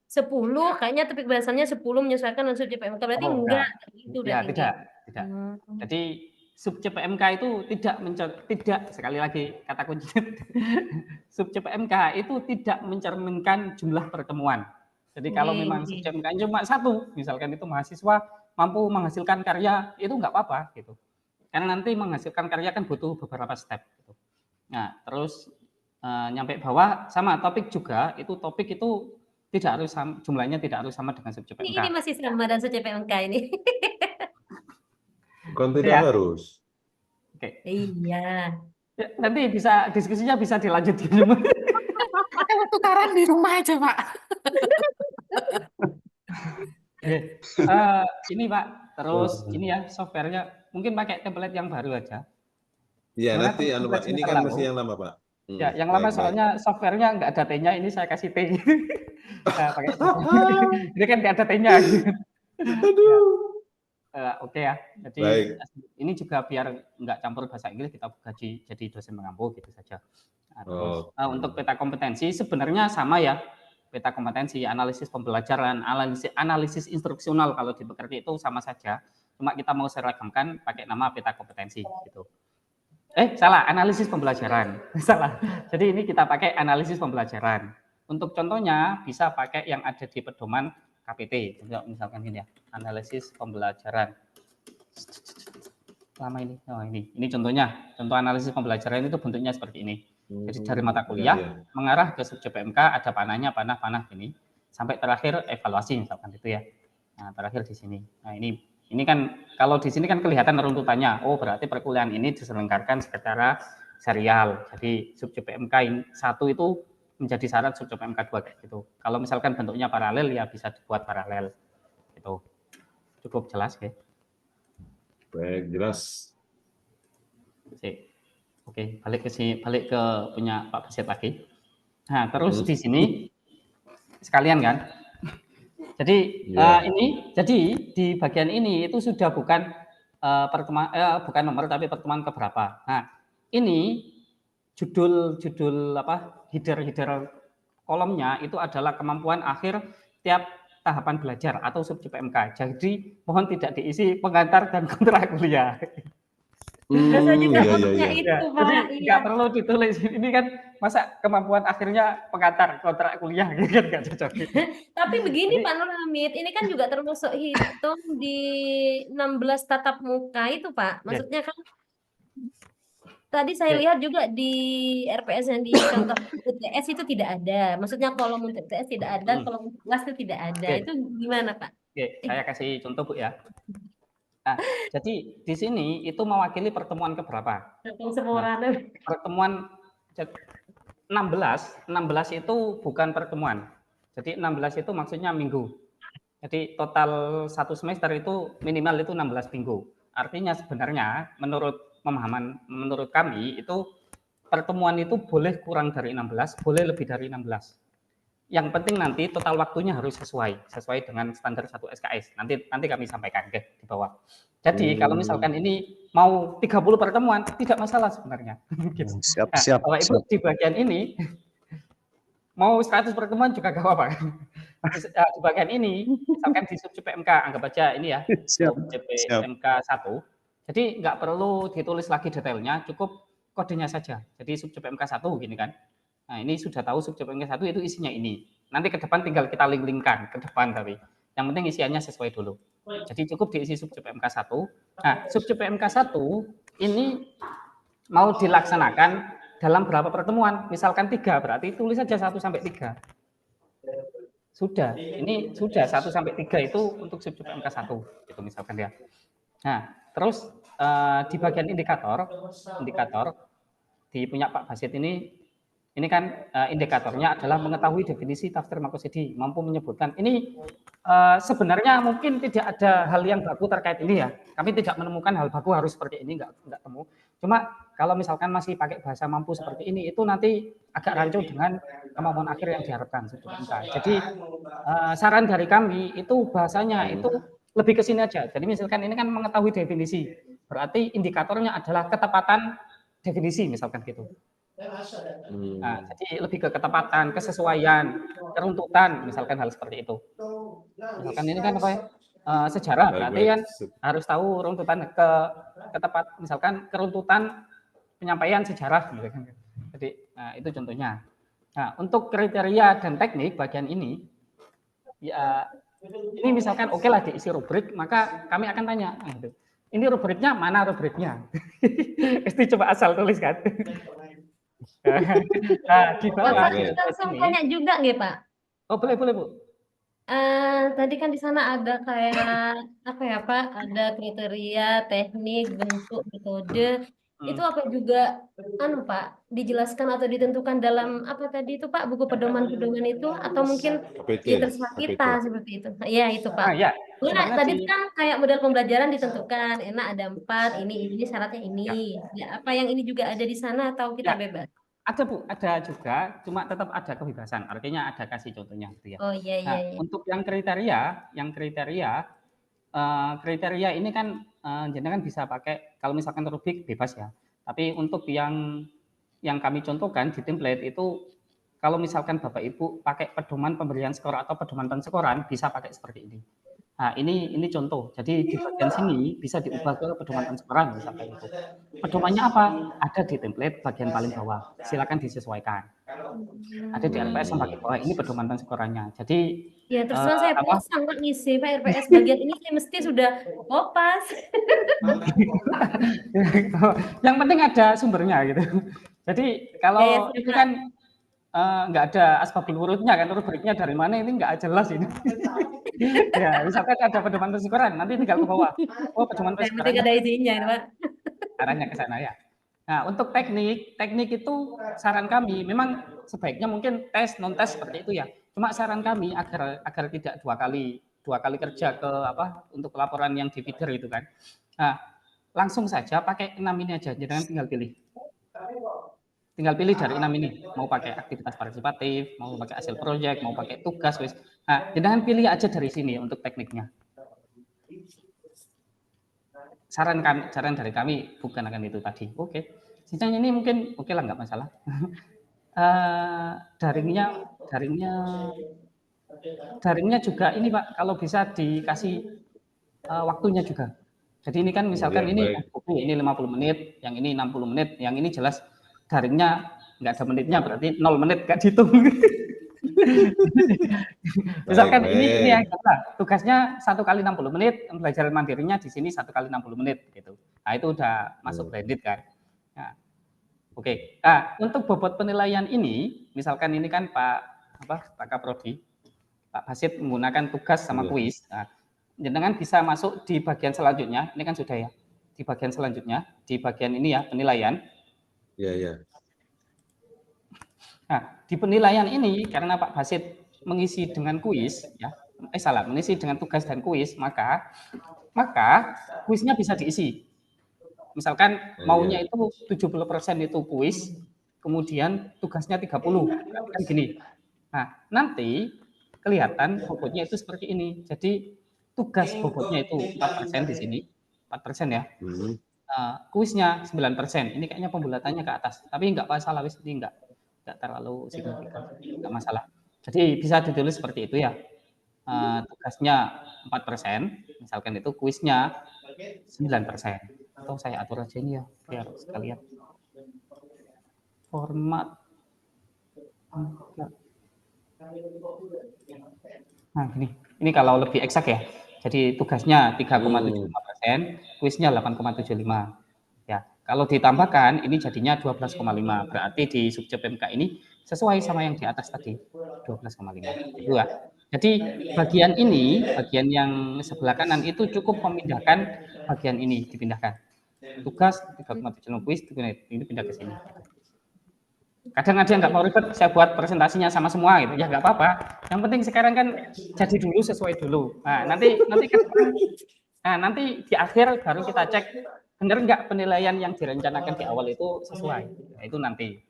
10, kayaknya topik bahasannya 10 menyesuaikan dengan sub CPMK, berarti enggak gitu ya, berarti. tidak. Jadi sub CPMK itu tidak sekali lagi kata kuncinya sub CPMK itu tidak mencerminkan jumlah pertemuan. Jadi kalau memang sub CPMK cuma 1, misalkan itu mahasiswa mampu menghasilkan karya, itu nggak apa-apa gitu. Karena nanti menghasilkan karya kan butuh beberapa step gitu. Nah, terus nyampe bawah sama topik juga, itu topik itu tidak harus sama, jumlahnya tidak harus sama dengan sub CPMK. Ini masih sama dengan sub CPMK ini. Bukan tidak harus. Oke. Iya. Ya, nanti bisa diskusinya bisa dilanjutkan. Tukaran di rumah aja Pak. Ini Pak, terus ini ya softwarenya mungkin pakai template yang baru aja. Iya nanti ini kan masih yang lama Pak. Ya, yang lama soalnya softwarenya nggak ada T-nya, ini saya kasih T. Nah, pakai ini kan nggak ada T-nya. Aduh. Oke ya, jadi ini juga biar nggak campur bahasa Inggris, kita jadi dosen mengampu gitu saja. Nah, terus untuk peta kompetensi sebenarnya sama ya, peta kompetensi, analisis pembelajaran, analisis instruksional kalau dimengerti itu sama saja. Cuma kita mau seragamkan pakai nama peta kompetensi gitu. Salah, analisis pembelajaran. Salah. Jadi ini kita pakai analisis pembelajaran. Untuk contohnya bisa pakai yang ada di pedoman KPT. Misalkan ini ya, analisis pembelajaran. Lama ini. Oh, ini contohnya. Contoh analisis pembelajaran itu bentuknya seperti ini. Jadi dari mata Iya, kuliah iya. mengarah ke sub PMK, ada panahnya, panah gini, sampai terakhir evaluasi misalkan itu ya. Nah, terakhir di sini. Nah, ini kan kalau di sini kan kelihatan runtutannya. Oh, berarti perkuliahan ini diselenggarakan secara serial. Jadi sub PMK 1 itu menjadi syarat sub PMK 2 kayak gitu. Kalau misalkan bentuknya paralel ya bisa dibuat paralel. Itu cukup jelas ya. Baik, jelas. Sip. Oke, balik ke punya Pak Basit lagi. Nah, terus di sini sekalian kan. Jadi Iya. jadi di bagian ini itu sudah bukan bukan nomor tapi pertemuan keberapa. Nah, ini judul header kolomnya itu adalah kemampuan akhir tiap tahapan belajar atau sub PMK. Jadi mohon tidak diisi pengantar dan kontrak kuliah. Saya juga Iya, iya, maksudnya iya. itu, Ya, Pak. jadi Iya. nggak perlu ditulis. Ini kan masa kemampuan akhirnya pengantar kontrak kuliah gitu kan nggak cocok. Tapi begini Jadi, Pak Nur Hamid, ini kan juga termasuk hitung di 16 tatap muka itu Pak. Maksudnya kan tadi saya Oke. lihat juga di RPS yang di kantor UTS itu tidak ada. Maksudnya kolom UTS tidak ada, kolom kelas itu tidak ada. Oke. Itu gimana Pak? Oke, saya kasih contoh Bu ya. Nah, jadi di sini itu mewakili pertemuan keberapa? Pertemuan 16 itu bukan pertemuan. Jadi 16 itu maksudnya minggu. Jadi total satu semester itu minimal itu 16 minggu. Artinya sebenarnya menurut pemahaman menurut kami itu pertemuan itu boleh kurang dari 16, boleh lebih dari 16. Yang penting nanti total waktunya harus sesuai dengan standar 1 SKS. Nanti kami sampaikan di bawah. Jadi kalau misalkan ini mau 30 pertemuan tidak masalah sebenarnya. Gitu. Siap. Kalau Ibu di bagian ini mau 100 pertemuan juga gak apa-apa. Di bagian ini misalkan di sub PMK anggap aja ini ya sub PMK 1. Jadi nggak perlu ditulis lagi detailnya, cukup kodenya saja. Jadi sub PMK 1 gini kan. Nah, ini sudah tahu sub PMK 1 itu isinya ini. Nanti ke depan tinggal kita link-linkkan ke depan tapi. Yang penting isiannya sesuai dulu. Jadi cukup diisi sub PMK 1. Nah, sub PMK 1 ini mau dilaksanakan dalam berapa pertemuan? Misalkan 3, berarti tulis saja 1 sampai 3. Sudah. Ini sudah 1 sampai 3 itu untuk sub PMK 1 itu misalkan ya. Nah, terus di bagian indikator di punya Pak Basit ini kan indikatornya adalah mengetahui definisi tafsir maqasidhi, mampu menyebutkan. Ini sebenarnya mungkin tidak ada hal yang baku terkait ini ya. Kami tidak menemukan hal baku harus seperti ini, enggak temu. Cuma kalau misalkan masih pakai bahasa mampu seperti ini, itu nanti agak rancu dengan kemampuan akhir yang diharapkan. Jadi saran dari kami itu bahasanya itu lebih ke sini aja. Jadi misalkan ini kan mengetahui definisi, berarti indikatornya adalah ketepatan definisi misalkan gitu. Nah, jadi lebih ke ketepatan, kesesuaian, keruntutan, misalkan hal seperti itu. Misalkan ini kan apa ya? Sejarah, berarti kan harus tahu runtutan misalkan keruntutan penyampaian sejarah, gitu kan. Jadi itu contohnya. Nah, untuk kriteria dan teknik bagian ini, ya ini misalkan oke lah diisi rubrik, maka kami akan tanya, ini rubriknya mana rubriknya? Mesti coba asal tulis kan. Nah, di bawah langsung tanya juga nggih Pak? Oh boleh Bu. Tadi kan di sana ada kayak apa ya Pak? Ada kriteria, teknik, bentuk, metode. Itu apa juga Pak dijelaskan atau ditentukan dalam apa tadi itu Pak, buku pedoman-pedoman itu atau mungkin ya terserah kita seperti itu. Iya itu Pak. Ya, Tadi kan kayak model pembelajaran ditentukan, enak ada 4, ini syaratnya ini. Ya, apa yang ini juga ada di sana atau kita bebas? Ada Bu, ada juga, cuma tetap ada kebebasan. Artinya ada kasih contohnya gitu ya. Oh iya. Untuk yang kriteria ini kan jenengan bisa pakai kalau misalkan rubrik bebas ya. Tapi untuk yang kami contohkan di template itu kalau misalkan Bapak Ibu pakai pedoman pemberian skor atau pedoman penskoran bisa pakai seperti ini. Nah, ini contoh. Jadi di bagian sini bisa diubah ke pedoman penskoran misalkan itu. Pedomannya apa? Ada di template bagian paling bawah. Silakan disesuaikan. Ada di RPS yang pakai bawah. Ini pedoman penskorannya. Jadi ya terus saya pasang Pak ngisi Pak RPS bagian ini saya mesti sudah kopas. Yang penting ada sumbernya gitu. Jadi Ya, kalau siap, itu Pak. kan nggak ada asbabul wurudnya kan, rubriknya dari mana ini nggak jelas ini. Ya, misalkan ada pedoman persekuran, nanti tinggal ke bawah. Oh, pedoman Yang penting persekurannya ada isinya, Pak. arahnya ke sana ya. Nah, untuk teknik itu saran kami memang sebaiknya mungkin tes non tes seperti itu ya. Cuma saran kami agar tidak dua kali kerja ke untuk laporan yang di feeder itu kan. Nah, langsung saja pakai 6 ini aja, jangan tinggal pilih. Tinggal pilih dari 6 ini, mau pakai aktivitas partisipatif, mau pakai hasil proyek, mau pakai tugas, wis. Nah, jangan pilih aja dari sini untuk tekniknya. Saran dari kami bukan akan itu tadi. Oke. Sisanya ini mungkin oke lah, nggak masalah. Daringnya juga ini Pak, kalau bisa dikasih waktunya juga. Jadi ini kan misalkan Ya, ini baik. ini 50 menit, yang ini 60 menit, yang ini jelas daringnya nggak ada menitnya, berarti 0 menit nggak dihitung. Misalkan ini yang tugasnya 1 kali 60 menit, pembelajaran mandirinya di sini 1 kali 60 menit gitu. Nah, itu udah masuk blended kan. Nah, oke. Nah, untuk bobot penilaian ini, misalkan ini kan Pak Kaprodi, Pak Basit menggunakan tugas sama kuis. Nah, jenengan bisa masuk di bagian selanjutnya. Ini kan sudah ya. Di bagian selanjutnya, di bagian ini ya, penilaian. Iya. Nah, di penilaian ini karena Pak Basit mengisi dengan kuis ya. Mengisi dengan tugas dan kuis, maka kuisnya bisa diisi. Misalkan maunya itu 70% itu kuis, kemudian tugasnya 30. Kan gini. Nah, nanti kelihatan bobotnya itu seperti ini. Jadi tugas bobotnya itu 4% di sini, 4% ya. Kuisnya 9%. Ini kayaknya pembulatannya ke atas, tapi nggak masalah, wis ini nggak terlalu signifikan, nggak masalah. Jadi bisa ditulis seperti itu ya. Tugasnya 4%, misalkan itu kuisnya 9%. Atau saya atur aja ini ya, biar sekalian. Format. Nah, ini kalau lebih eksak ya. Jadi tugasnya 3,75%, kuisnya 8,75. Ya, kalau ditambahkan ini jadinya 12,5. Berarti di subjek PMK ini sesuai sama yang di atas tadi, 12,5. Itu ya. Jadi bagian ini, bagian yang sebelah kanan itu cukup memindahkan bagian ini, dipindahkan. Tugas 3,75 kuis ini pindah ke sini. Kadang ada yang nggak mau ribet, saya buat presentasinya sama semua gitu, ya nggak apa-apa. Yang penting sekarang kan jadi dulu sesuai dulu. Nah, nanti di akhir baru kita cek benar nggak penilaian yang direncanakan di awal itu sesuai. Nah, itu nanti.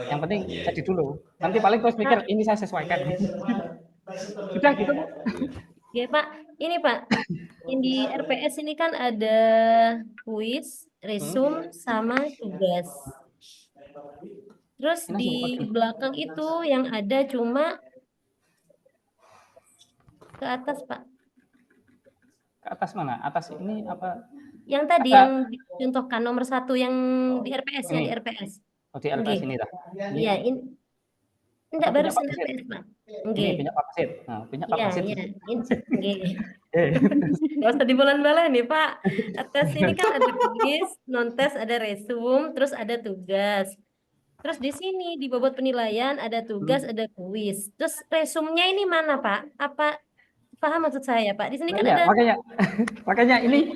Yang penting jadi dulu. Nanti paling terus mikir ini saya sesuaikan. Sudah gitu, Bu. Ya, Pak. Ini, Pak. Di RPS ini kan ada kuis, resume, sama tugas. Terus di belakang itu yang ada cuma ke atas, Pak. Ke atas mana? Atas ini apa? Yang tadi yang dicontohkan nomor 1 yang di RPS ya, di RPS. Oh, di RPS ini dah. Iya, ini enggak barusan RPS, Pak. Ini punya Pak Basit. Nah, punya Pak Basit. Iya. Nggak usah dibolan-bolan nih, Pak. Atas ini kan ada kuis, non-tes, ada resume, terus ada tugas. Terus di sini di bobot penilaian ada tugas, ada kuis. Terus resumnya ini mana, Pak? Apa paham maksud saya, Pak? Di sini kan ada. Makanya ini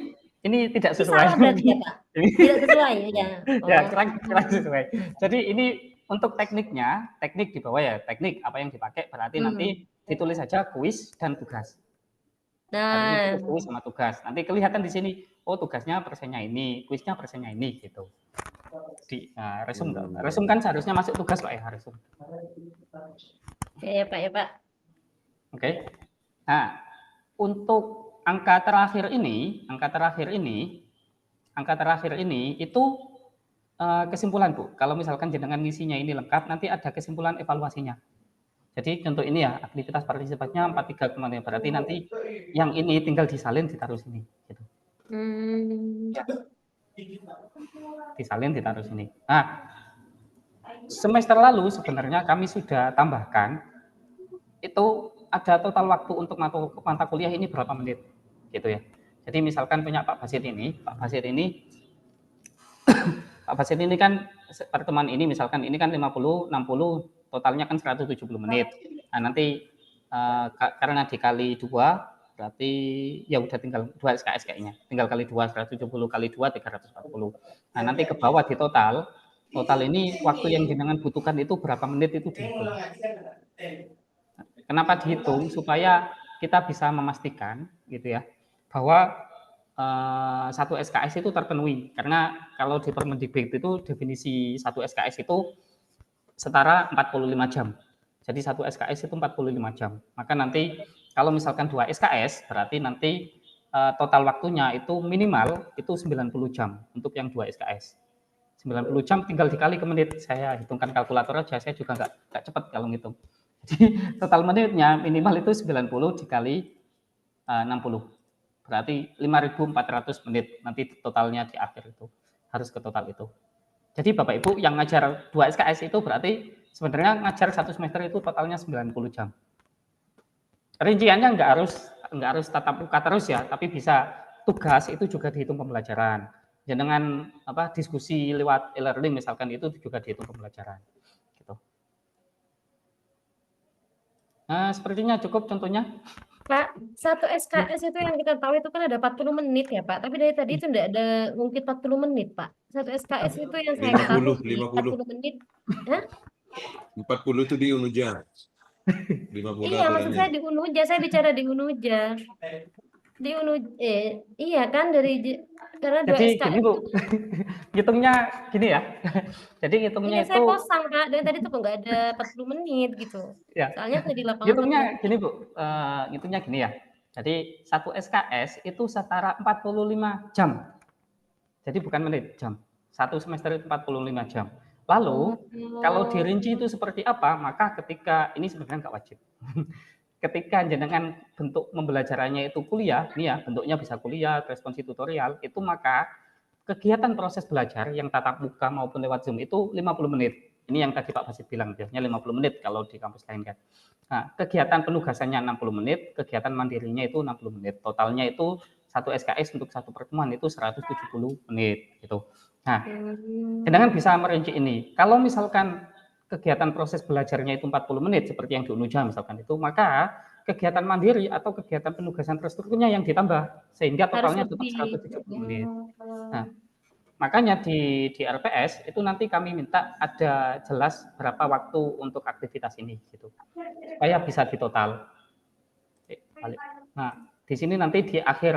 tidak sesuai. Salah berarti ya, Pak? Tidak sesuai ya. Ya, kurang sesuai. Jadi ini untuk tekniknya, teknik di bawah ya, teknik apa yang dipakai berarti nanti ditulis saja kuis dan tugas. Nah, itu kuis sama tugas. Nanti kelihatan di sini, oh tugasnya persennya ini, kuisnya persennya ini gitu. Resume kan seharusnya masuk tugas Pak ya, resume. Ya Pak, ya Pak. Oke. Nah, untuk angka terakhir ini itu kesimpulan Bu. Kalau misalkan jenengan ngisinya ini lengkap, nanti ada kesimpulan evaluasinya. Jadi contoh ini ya, aktivitas partisipatifnya 43,5, berarti nanti yang ini tinggal disalin ditaruh sini gitu. Ya. Disalin ditaruh sini. Nah, semester lalu sebenarnya kami sudah tambahkan itu ada total waktu untuk mata kuliah ini berapa menit gitu ya. Jadi misalkan punya Pak Basit ini Pak Basit ini kan pertemuan ini misalkan ini kan 50, 60, totalnya kan 170 menit. Nah, nanti karena dikali 2 berarti ya udah tinggal 2 SKS kayaknya. Tinggal kali 2, 170 kali 2, 340. Nah, nanti ke bawah di total ini waktu yang jenengan butuhkan itu berapa menit itu dihitung. Kenapa dihitung? Supaya kita bisa memastikan gitu ya, bahwa satu SKS itu terpenuhi. Karena kalau di Permendikbud itu definisi satu SKS itu setara 45 jam. Jadi satu SKS itu 45 jam. Maka nanti kalau misalkan 2 SKS, berarti nanti total waktunya itu minimal itu 90 jam untuk yang 2 SKS. 90 jam tinggal dikali ke menit. Saya hitungkan kalkulator aja, saya juga nggak cepat kalau ngitung. Jadi total menitnya minimal itu 90 dikali 60. Berarti 5.400 menit nanti totalnya di akhir itu. Harus ke total itu. Jadi Bapak Ibu yang ngajar 2 SKS itu berarti sebenarnya ngajar 1 semester itu totalnya 90 jam. Rinciannya nggak harus tatap muka terus ya, tapi bisa tugas itu juga dihitung pembelajaran. Dengan diskusi lewat e-learning misalkan itu juga dihitung pembelajaran. Gitu. Nah, sepertinya cukup contohnya. Pak, satu SKS itu yang kita tahu itu kan ada 40 menit ya Pak, tapi dari tadi itu enggak ada ngungkit 40 menit Pak. Satu SKS itu yang saya ketahui 40 menit. Hah? 40 itu di Unuja. 50 Iya, maksud aturannya. saya di Unuja, saya bicara di Unuja. Di iya kan karena 2 Jadi SKS gini Bu, ngitungnya gini ya. Jadi ini ngitungnya saya itu posang Pak, dari tadi tuh kok nggak ada 40 menit gitu. ya. Soalnya saya di lapangan Ngitungnya 40 menit. gini Bu, ngitungnya gini ya. Jadi satu SKS itu setara 45 jam. Jadi bukan menit, jam. Satu semester itu 45 jam. Lalu kalau dirinci itu seperti apa, maka ketika ini sebenarnya nggak wajib. Ketika jenengan bentuk pembelajarannya itu kuliah, nih ya bentuknya bisa kuliah, responsi tutorial, itu maka kegiatan proses belajar yang tatap muka maupun lewat Zoom itu 50 menit. Ini yang tadi Pak Basit bilang, biasanya 50 menit kalau di kampus lain kan. Nah, kegiatan penugasannya 60 menit, kegiatan mandirinya itu 60 menit. Totalnya itu satu SKS untuk satu pertemuan itu 170 menit gitu. Nah, jenengan bisa merinci ini. Kalau misalkan kegiatan proses belajarnya itu 40 menit seperti yang di Unuja misalkan itu, maka kegiatan mandiri atau kegiatan penugasan terstrukturnya yang ditambah sehingga totalnya tetap 170 menit. Nah, makanya di RPS itu nanti kami minta ada jelas berapa waktu untuk aktivitas ini gitu. Supaya bisa ditotal. Nah, di sini nanti di akhir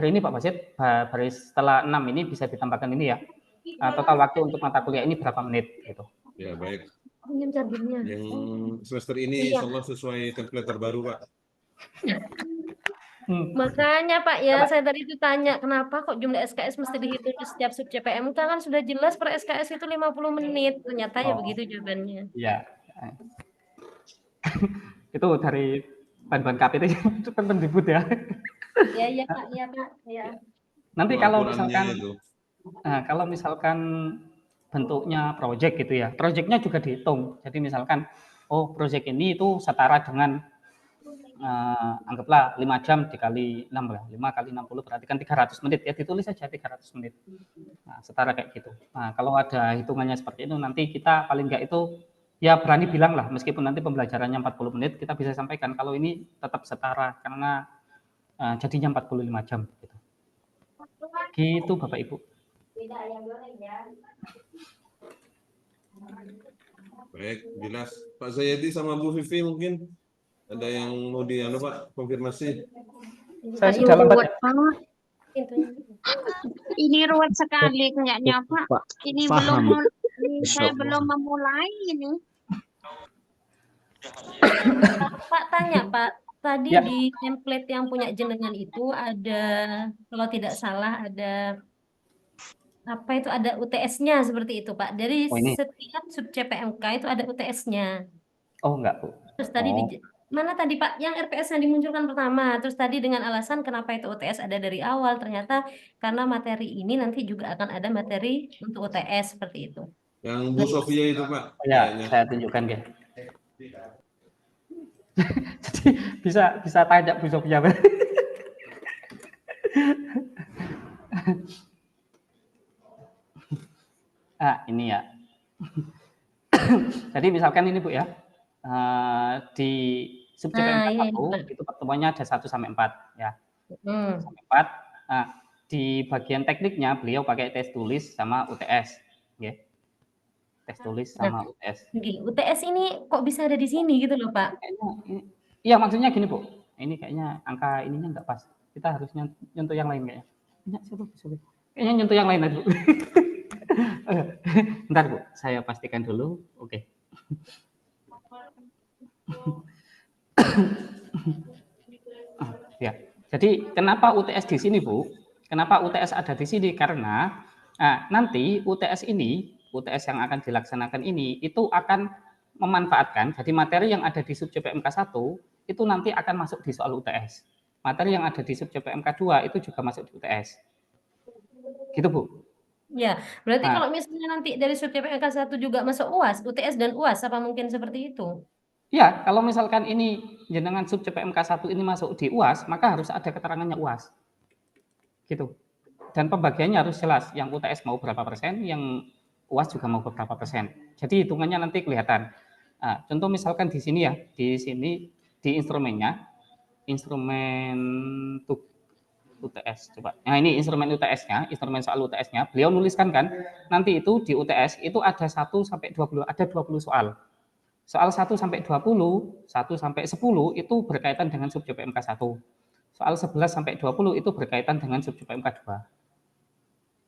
ini Pak Basit, baris setelah 6 ini bisa ditambahkan ini ya. Total waktu untuk mata kuliah ini berapa menit gitu. Ya, baik. Chargernya. Yang semester ini Iya. insya Allah sesuai template terbaru, Pak. Makanya Pak ya, saya tadi itu tanya kenapa kok jumlah SKS mesti dihitung di setiap sub CPMK kan sudah jelas per SKS itu 50 menit. Ternyata ya begitu jawabannya. Iya. Itu dari bahan-bahan KPT itu kan pendibut ya. Iya Pak, iya Pak, ya. Nanti Itu. kalau misalkan bentuknya project gitu ya, projectnya juga dihitung. Jadi misalkan, project ini itu setara dengan anggaplah 5 jam dikali 6 lah, 5 kali 60 berarti kan 300 menit ya, ditulis saja 300 menit. Nah, setara kayak gitu. Nah, kalau ada hitungannya seperti itu nanti kita paling enggak itu ya berani bilang lah, meskipun nanti pembelajarannya 40 menit kita bisa sampaikan kalau ini tetap setara karena jadinya 45 jam gitu. Gitu Bapak Ibu. Baik, jelas. Pak Zayadi sama Bu Vivi mungkin ada yang mau Pak konfirmasi. Saya sudah lambat. Ini ruwet sekali kayaknya Pak. Ini saya belum memulai ini. Pak tanya Pak, tadi Ya. di template yang punya jenengan itu ada, kalau tidak salah ada apa itu, ada UTS-nya seperti itu Pak. Dari setiap sub CPMK itu ada UTS-nya. Oh enggak Bu. Terus tadi mana tadi Pak yang RPS yang dimunculkan pertama, terus tadi dengan alasan kenapa itu UTS ada dari awal, ternyata karena materi ini nanti juga akan ada materi untuk UTS seperti itu. Yang Bu Sofia itu Pak. Ya, saya tunjukkan ya. Jadi bisa tanya Bu Sofia. ini ya. Jadi misalkan ini Bu ya, di sub CPMK iya, 1 Pak. itu pertemuannya ada 1 sampai 4 ya. 1 Hmm. sampai 4. Nah, di bagian tekniknya beliau pakai tes tulis sama UTS, ya. Tes tulis sama UTS. Oke, UTS ini kok bisa ada di sini gitu loh, Pak? Kayaknya iya maksudnya gini Bu, ini kayaknya angka ininya nggak pas. Kita harus nyentuh yang lain kayaknya. Kayaknya nyentuh yang lain aja Bu. Bentar Bu, saya pastikan dulu. Oke. Ya, jadi kenapa UTS di sini Bu? Kenapa UTS ada di sini? Karena nanti UTS yang akan dilaksanakan ini itu akan memanfaatkan, jadi materi yang ada di sub CPMK 1 itu nanti akan masuk di soal UTS. Materi yang ada di sub CPMK 2 itu juga masuk di UTS. Gitu Bu. Ya, berarti Nah, kalau misalnya nanti dari sub CPMK 1 juga masuk UAS, UTS dan UAS, apa mungkin seperti itu? ya, kalau misalkan ini jenengan sub CPMK 1 ini masuk di UAS, maka harus ada keterangannya UAS. Gitu. Dan pembagiannya harus jelas, yang UTS mau berapa persen, yang UAS juga mau berapa persen. Jadi hitungannya nanti kelihatan. Nah, contoh misalkan di sini ya, di sini di instrumennya, instrumen UTS coba. Nah, ini instrumen UTS-nya, instrumen soal UTS-nya, beliau nuliskan kan, nanti itu di UTS itu ada 1 sampai 20, ada 20 soal. Soal 1 sampai 20, 1 sampai 10 itu berkaitan dengan sub CPMK 1. Soal 11 sampai 20 itu berkaitan dengan sub CPMK 2.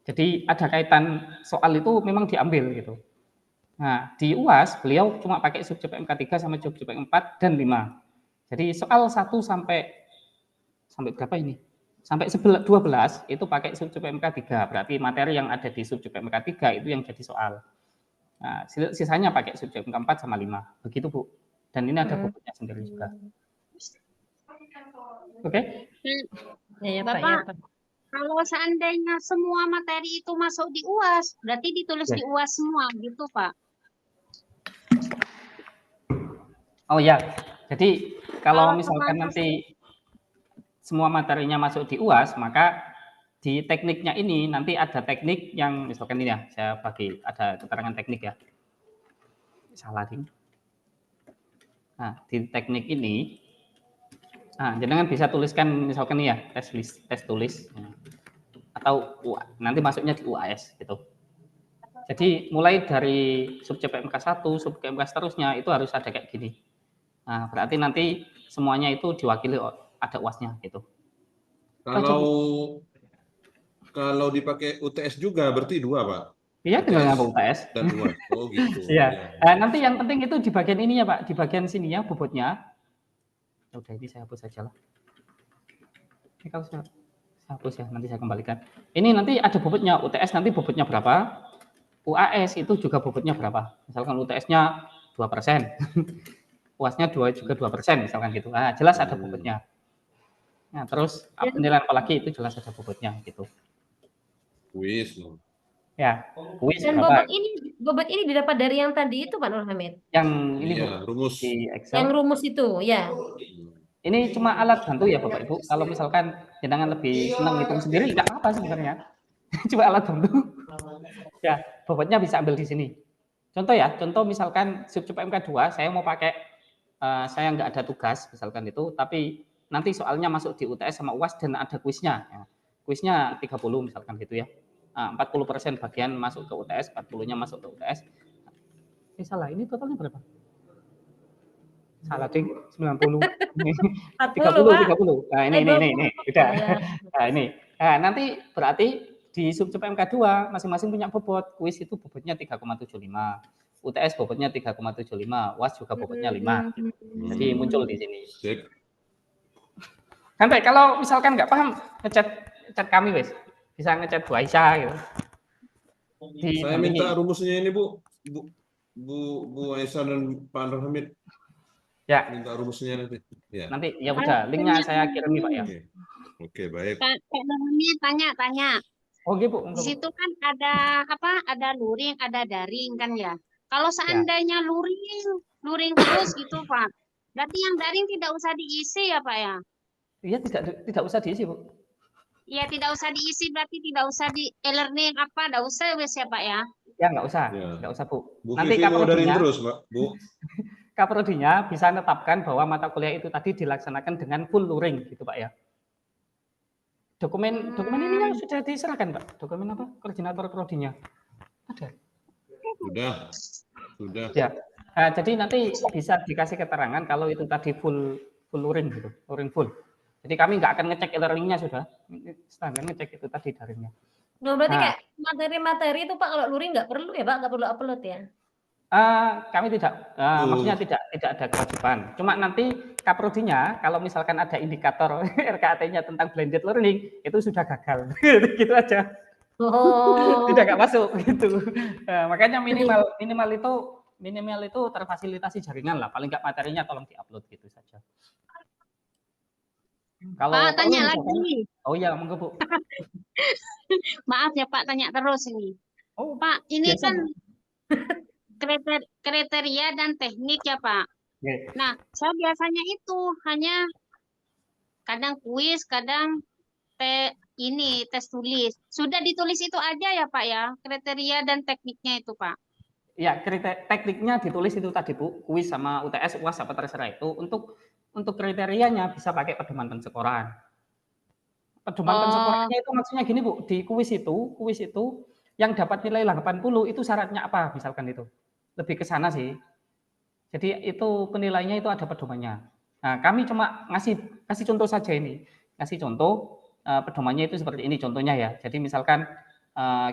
Jadi ada kaitan soal itu memang diambil gitu. Nah, di UAS beliau cuma pakai sub CPMK 3 sama sub CPMK 4 dan 5. Jadi soal 1 sampai berapa ini? Sampai 12 itu pakai sub CPMK 3. Berarti materi yang ada di sub CPMK 3 itu yang jadi soal. Nah, sisanya pakai sub CPMK 4 sama 5. Begitu, Bu. Dan ini ada bobotnya sendiri juga. Oke? Ya, Pak, Bapak, ya, Pak. kalau seandainya semua materi itu masuk di UAS, berarti ditulis di UAS semua gitu, Pak? Oh ya, jadi kalau misalkan nanti semua materinya masuk di UAS, maka di tekniknya ini nanti ada teknik yang misalkan ini ya, saya bagi ada keterangan teknik ya. Salah nih. Nah, di teknik ini, jangan bisa tuliskan misalkan ini ya, tes tulis, atau nanti masuknya di UAS gitu. Jadi mulai dari sub CPMK 1, sub CPMK seterusnya itu harus ada kayak gini. Nah, berarti nanti semuanya itu diwakili ada UAS-nya gitu. Kalau dipakai UTS juga berarti 2, Pak. Iya, tinggal ngapa UTS. Dan UAS. Oh gitu. Iya. Nanti yang penting itu di bagian ininya, Pak, di bagian sininya bobotnya. Udah, ini saya hapus saja lah. Ini kalau saya hapus ya, nanti saya kembalikan. Ini nanti ada bobotnya, UTS nanti bobotnya berapa? UAS itu juga bobotnya berapa? Misalkan UTS-nya 2%. UAS-nya juga 2%, misalkan gitu. Nah, jelas ada bobotnya. Nah, terus penilaian apalagi itu jelas ada bobotnya gitu. Kuis. Ya, kuis dan berapa? bobot ini didapat dari yang tadi itu, Pak Nur Hamid. Yang ini Bu, rumus di Excel. Yang rumus itu, ya. Ini cuma alat bantu ya Bapak Ibu. Kalau misalkan jenengan lebih senang hitung sendiri, nggak apa-apa sebenarnya. Cuma alat bantu. Ya, bobotnya bisa ambil di sini. Contoh ya, contoh misalkan sub CPMK 2, saya mau pakai, saya nggak ada tugas, misalkan itu, tapi nanti soalnya masuk di UTS sama UAS dan ada kuisnya. Ya. Kuisnya 30 misalkan gitu ya. 40% bagian masuk ke UTS, 40-nya masuk ke UTS. Salah, ini totalnya berapa? Salah ding, 90. 30. Nah, ini. Udah. Nah, ini. Nah, nanti berarti di sub CPMK 2 masing-masing punya bobot. Kuis itu bobotnya 3,75. UTS bobotnya 3,75. UAS juga bobotnya 5. Jadi muncul di sini. Sampai kalau misalkan nggak paham, ngechat kami wes. Bisa ngechat Bu Aisyah gitu. Saya minta rumusnya ini Bu Aisyah dan Pak Nur Hamid. Ya. Minta rumusnya nanti. Ya. Nanti ya udah, linknya saya kirim Pak ya. Oke, baik. Pak Nur Hamid tanya. Oke Bu. Di situ kan ada ada luring, ada daring kan ya. Kalau seandainya luring terus gitu Pak. Berarti yang daring tidak usah diisi ya Pak ya? Iya, tidak usah diisi Bu. Iya, tidak usah diisi, berarti tidak usah di e-learning tidak usah wes ya Pak ya? Ya nggak Ya. usah Bu. Bu Nanti Vivi moderain kaprodinya, terus, Mbak. Bu. kaprodinya bisa menetapkan bahwa mata kuliah itu tadi dilaksanakan dengan full luring gitu Pak ya. Dokumen ininya sudah diserahkan Pak. Dokumen apa? Koordinator prodinya. Ada. Sudah. Ya. Nah, jadi nanti bisa dikasih keterangan kalau itu tadi full luring gitu, luring full. Jadi kami nggak akan ngecek e-learningnya sudah, standar ngecek itu tadi daringnya. Nah, berarti Nah, kayak materi-materi itu Pak kalau luring nggak perlu ya Pak, nggak perlu upload ya? kami tidak, maksudnya tidak ada kewajiban. Cuma nanti kaprodinya kalau misalkan ada indikator RKAT-nya tentang blended learning itu sudah gagal, gitu aja. Oh. Tidak nggak masuk gitu. Nah, makanya minimal itu terfasilitasi jaringan lah. Paling nggak materinya tolong diupload gitu saja. Kalau Pak, perlu tanya misalkan, lagi. oh iya monggo Bu. Maaf ya Pak, tanya terus ini. Oh, Pak, ini biasa, kan Bu. kriteria dan teknik ya Pak. Oke. Nah, saya biasanya itu hanya kadang kuis, kadang tes tulis. Sudah ditulis itu aja ya Pak ya, kriteria dan tekniknya itu Pak. Ya, tekniknya ditulis itu tadi Bu, kuis sama UTS, UAS apa terserah itu. Untuk kriterianya bisa pakai pedoman pensekoran. Pedoman pensekorannya itu maksudnya gini Bu, di kuis itu yang dapat nilai 80 itu syaratnya apa misalkan itu. Lebih ke sana sih. Jadi itu penilaiannya itu ada pedomannya. Nah, kami cuma kasih contoh saja ini. Kasih contoh pedomannya itu seperti ini contohnya ya. Jadi misalkan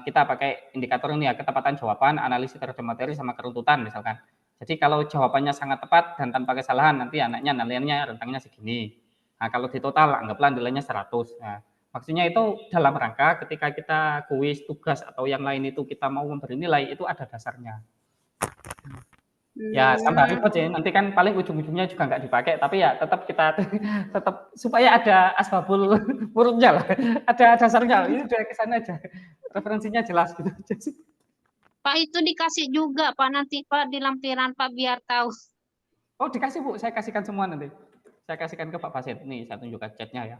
kita pakai indikator ini ya, ketepatan jawaban, analisis terhadap materi sama keruntutan misalkan. Jadi kalau jawabannya sangat tepat dan tanpa kesalahan nanti anaknya nilainya rentangnya segini. Nah, kalau di total anggaplah nilainya 100. Nah, maksudnya itu dalam rangka ketika kita kuis, tugas atau yang lain itu kita mau memberi nilai itu ada dasarnya. Ya tambah ribet sih, nanti kan paling ujung-ujungnya juga nggak dipakai, tapi ya tetap kita tetap supaya ada asbabul wurudnya lah, ada dasarnya, ini udah kesana aja, referensinya jelas gitu. Pak itu dikasih juga Pak nanti Pak di lampiran Pak biar tahu. Oh dikasih Bu, saya kasihkan semua nanti, saya kasihkan ke Pak Basit, nih saya tunjukkan chatnya ya.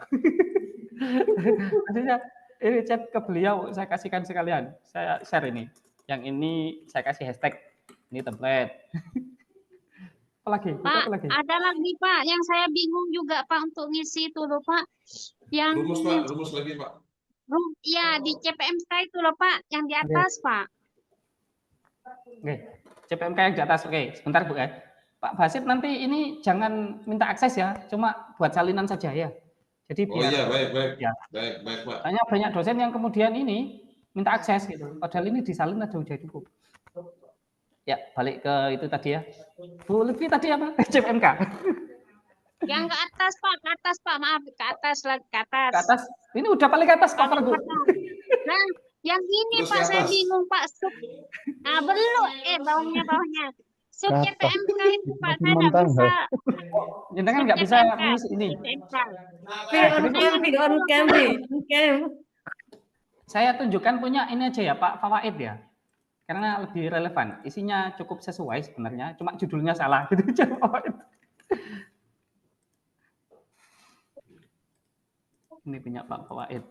Artinya ini chat ke beliau, saya kasihkan sekalian, saya share ini, yang ini saya kasih hashtag, ini template. Apalagi? Pak, ada lagi Pak yang saya bingung juga Pak untuk ngisi itu loh Pak. Yang Rumus lagi Pak. Ya di CPMK itu loh Pak, yang di atas Pak. Oke, CPMK yang di atas. Oke, sebentar Bu ya. Pak Basit nanti ini jangan minta akses ya, cuma buat salinan saja ya. Jadi biar, iya, baik. Ya. Baik Pak. Tanya banyak dosen yang kemudian ini minta akses gitu. Padahal ini disalin aja udah cukup. Ya, balik ke itu tadi ya. Bu Lutfi tadi apa? CPMK. Yang ke atas Pak, maaf ke atas. Ke atas. Ini udah paling ke atas cover Bu. Nah, yang ini Terus Pak ke saya atas. bingung Pak. Nah, belum. Bawahnya. Sub CPMK itu Pak saya nggak bisa. Jenengan nggak bisa ngisi ini. On cam. Saya tunjukkan punya ini aja ya Pak Fawaid ya. Karena lebih relevan, isinya cukup sesuai sebenarnya, cuma judulnya salah gitu aja. Ini punya Pak Fawaid.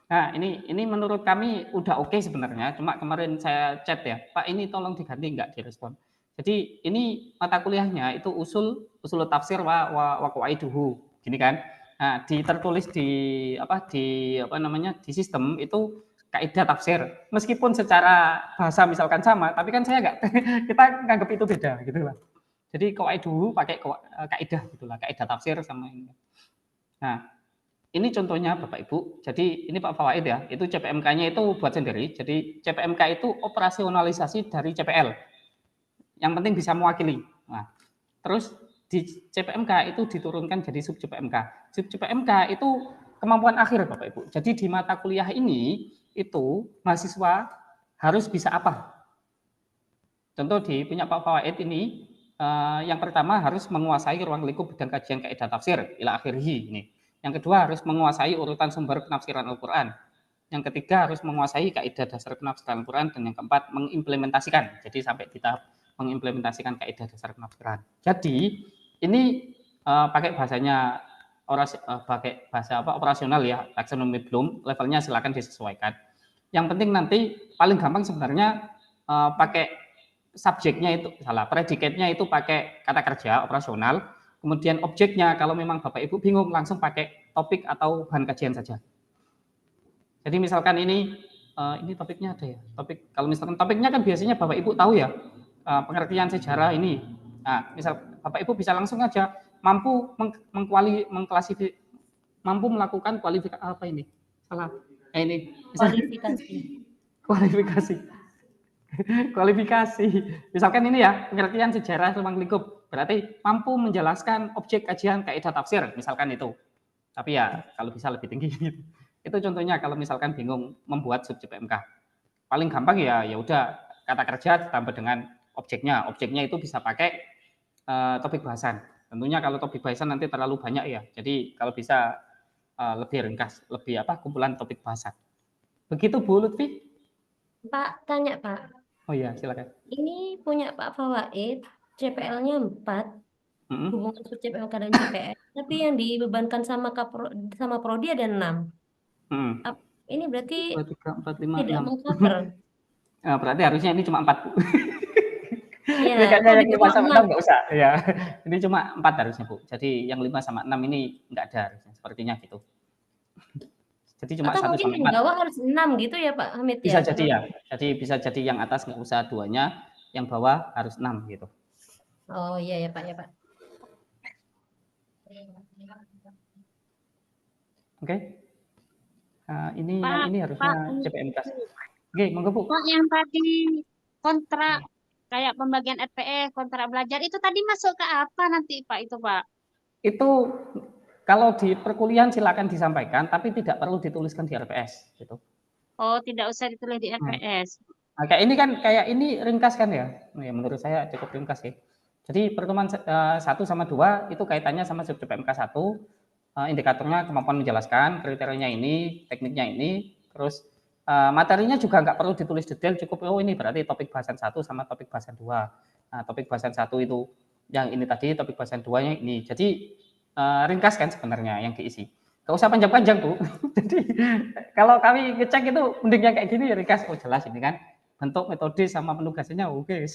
Nah, ini menurut kami udah oke sebenarnya, cuma kemarin saya chat ya, Pak ini tolong diganti, nggak direspon. Jadi ini mata kuliahnya itu usul tafsir wa qawaiduhu, gini kan. Nah, tertulis di sistem itu kaidah tafsir. Meskipun secara bahasa misalkan sama, tapi kan saya nggak kita nganggap itu beda gitu lah. Jadi qawaiduhu pakai kaidah gitulah, kaidah tafsir sama ini. Nah, ini contohnya Bapak Ibu. Jadi ini Pak Fawaid ya, itu CPMK-nya itu buat sendiri. Jadi CPMK itu operasionalisasi dari CPL. Yang penting bisa mewakili. Nah, terus di CPMK itu diturunkan jadi sub CPMK. Sub CPMK itu kemampuan akhir Bapak Ibu. Jadi di mata kuliah ini itu mahasiswa harus bisa apa? Contoh di punya Pak Fawaid ini yang pertama harus menguasai ruang lingkup bidang kajian kaidah tafsir ila akhirih ini. Yang kedua harus menguasai urutan sumber penafsiran Al-Qur'an. Yang ketiga harus menguasai kaidah dasar penafsiran Al-Qur'an dan yang keempat mengimplementasikan. Jadi sampai di tahap mengimplementasikan kaidah dasar penafsiran. Jadi ini pakai bahasanya pakai bahasa operasional ya, taksonomi Bloom, levelnya silakan disesuaikan. Yang penting nanti paling gampang sebenarnya pakai subjeknya itu predikatnya itu pakai kata kerja operasional, kemudian objeknya kalau memang Bapak Ibu bingung langsung pakai topik atau bahan kajian saja. Jadi misalkan ini topiknya ada ya. Kalau misalkan topiknya kan biasanya Bapak Ibu tahu ya, pengertian sejarah ini. Nah, misal Bapak Ibu bisa langsung aja mampu mampu melakukan kualifikasi apa ini? Salah. Ini kualifikasi. Kualifikasi. Misalkan ini ya, pengertian sejarah ruang lingkup. Berarti mampu menjelaskan objek kajian kaidah tafsir, misalkan itu. Tapi ya kalau bisa lebih tinggi. Itu contohnya kalau misalkan bingung membuat sub CPMK. Paling gampang ya udah kata kerja ditambah dengan objeknya. Objeknya itu bisa pakai topik bahasan. Tentunya kalau topik bahasan nanti terlalu banyak ya. Jadi kalau bisa lebih ringkas, lebih kumpulan topik bahasan. Begitu Bu Lutfi? Pak, tanya Pak. Oh iya, silakan. Ini punya Pak Fawaid, CPL-nya 4, hubungan sub CPMK dan CPL, tapi yang dibebankan sama Prodi ada 6. Ini berarti 2, 3, 4, 5, tidak 6. meng-cover. Berarti harusnya ini cuma 4, Bu. Ya, Ini kayaknya yang 5 sama 6 6. nggak usah. Ya, ini cuma 4 harusnya, Bu. Jadi yang 5 sama 6 ini nggak ada harusnya, sepertinya gitu. Jadi cuma Atau 1 mungkin sama yang 4. bawah harus 6 gitu ya Pak Hamid Bisa ya? jadi ya. Jadi bisa jadi yang atas nggak usah 2-nya, yang bawah harus 6 gitu. Oh iya ya Pak, ya Pak. Oke. Ini Pak, yang ini harusnya CPMK. Oke, monggo Bu. Pak, yang tadi kontrak kayak pembagian RPE, kontrak belajar itu tadi masuk ke apa nanti Pak itu Pak? Itu kalau di perkuliahan silakan disampaikan, tapi tidak perlu dituliskan di RPS gitu. Oh, tidak usah ditulis di RPS. Nah, kayak ini ringkas kan ya? Ya menurut saya cukup ringkas ya. Jadi pertemuan 1 sama 2 itu kaitannya sama sub CPMK 1, indikatornya kemampuan menjelaskan, kriterianya ini, tekniknya ini, terus materinya juga nggak perlu ditulis detail, cukup ini berarti topik bahasan 1 sama topik bahasan 2. Nah, topik bahasan 1 itu yang ini tadi, topik bahasan 2-nya ini. Jadi ringkas kan sebenarnya yang diisi. Gak usah panjang-panjang Bu. Jadi kalau kami ngecek itu mendingnya kayak gini ringkas. Oh jelas ini kan bentuk, metode sama penugasannya oke.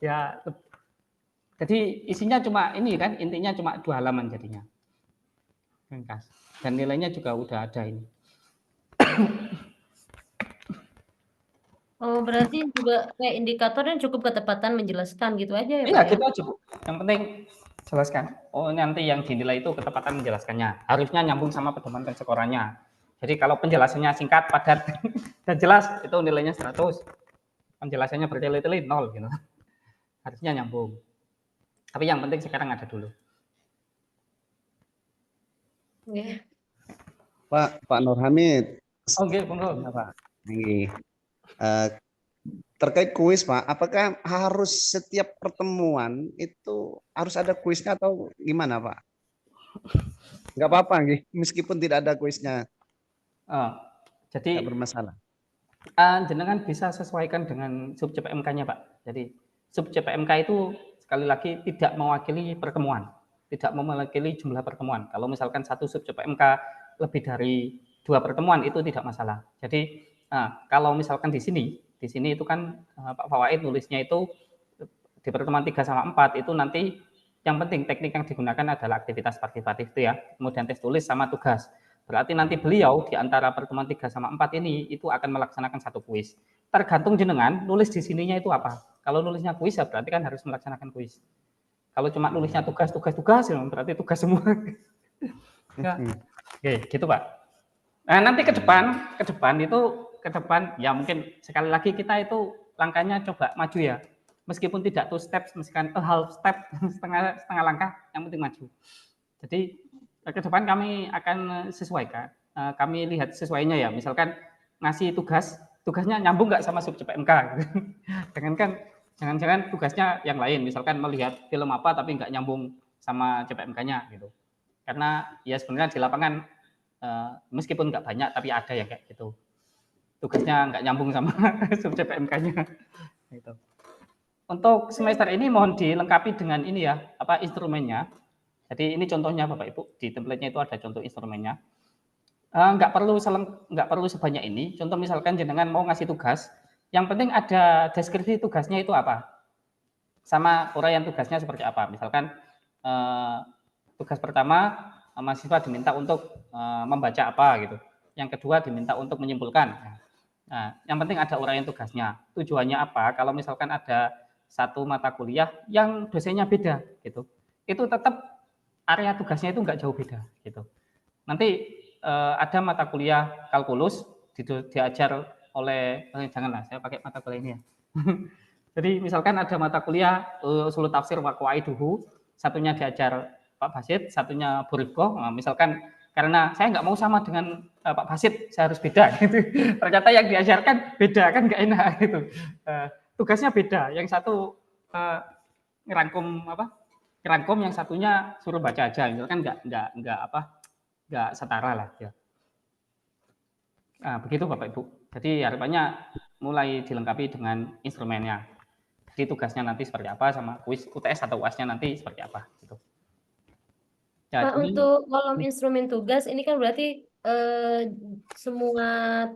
Ya, jadi isinya cuma ini kan, intinya cuma 2 halaman jadinya. Ringkas. Dan nilainya juga udah ada ini. Oh, berarti juga kayak indikatornya cukup ketepatan menjelaskan gitu aja ya Pak Iya, ya? gitu aja Bu. Yang penting jelaskan. Oh, nanti yang dinilai itu ketepatan menjelaskannya. Harusnya nyambung sama pedoman penskorannya. Jadi kalau penjelasannya singkat, padat, dan jelas, itu nilainya 100. Penjelasannya bertele-tele 0 gitu. Harusnya nyambung. Tapi yang penting sekarang ada dulu. Ya. Pak Nur Hamid. Oke, monggo. Ya, Pak. Ini terkait kuis Pak, apakah harus setiap pertemuan itu harus ada kuisnya atau gimana Pak? Enggak apa-apa, meskipun tidak ada kuisnya. Jadi tidak bermasalah. Jenengan bisa sesuaikan dengan sub CPMK-nya Pak. Jadi sub CPMK itu sekali lagi tidak mewakili pertemuan, tidak mewakili jumlah pertemuan. Kalau misalkan satu sub CPMK lebih dari 2 pertemuan itu tidak masalah. Jadi kalau misalkan di sini itu kan Pak Fawaid nulisnya itu di pertemuan 3 sama 4 itu nanti yang penting teknik yang digunakan adalah aktivitas partisipatif itu ya, kemudian tes tulis sama tugas. Berarti nanti beliau di antara pertemuan 3 sama 4 ini itu akan melaksanakan 1 kuis. Tergantung jenengan nulis di sininya itu apa. Kalau nulisnya kuis ya berarti kan harus melaksanakan kuis. Kalau cuma nulisnya tugas ya berarti tugas semua. Ya. Oke, gitu Pak. Nah, nanti ke depan ya mungkin sekali lagi kita itu langkahnya coba maju ya. Meskipun tidak 2 step, meskipun half step, setengah langkah, yang penting maju. Jadi ke depan kami akan sesuaikan. Kami lihat sesuainya ya. Misalkan ngasih tugasnya nyambung nggak sama sub CPMK. Jangan-jangan tugasnya yang lain. Misalkan melihat film apa tapi nggak nyambung sama CPMK-nya gitu. Karena ya sebenarnya di lapangan meskipun nggak banyak tapi ada ya kayak gitu. Tugasnya nggak nyambung sama sub CPMK-nya. Gitu. Untuk semester ini mohon dilengkapi dengan ini ya, instrumennya. Jadi ini contohnya Bapak Ibu, di template-nya itu ada contoh instrumennya. nggak perlu sebanyak ini. Contoh misalkan jenengan mau ngasih tugas, yang penting ada deskripsi tugasnya itu apa, sama uraian tugasnya seperti apa. Misalkan tugas pertama mahasiswa diminta untuk membaca apa gitu. Yang kedua diminta untuk menyimpulkan. Nah, yang penting ada uraian tugasnya. Tujuannya apa? Kalau misalkan ada satu mata kuliah yang dosennya beda gitu, itu tetap area tugasnya itu nggak jauh beda gitu. Nanti ada mata kuliah kalkulus diajar oleh janganlah saya pakai mata kuliah ini ya. Jadi misalkan ada mata kuliah usul tafsir wa qawaiduhu, satunya diajar Pak Basit, satunya Bu Rifqoh. Nah, misalkan karena saya nggak mau sama dengan Pak Basit, saya harus beda gitu. Ternyata yang diajarkan beda kan nggak enak gitu. Tugasnya beda. Yang satu ngerangkum ngerangkum, yang satunya suruh baca aja. Misalkan nggak setara lah ya. Nah, begitu Bapak Ibu. Jadi harapannya mulai dilengkapi dengan instrumennya. Jadi tugasnya nanti seperti apa, sama kuis UTS atau UAS-nya nanti seperti apa gitu. Pak, Jadi untuk kolom instrumen tugas ini kan berarti semua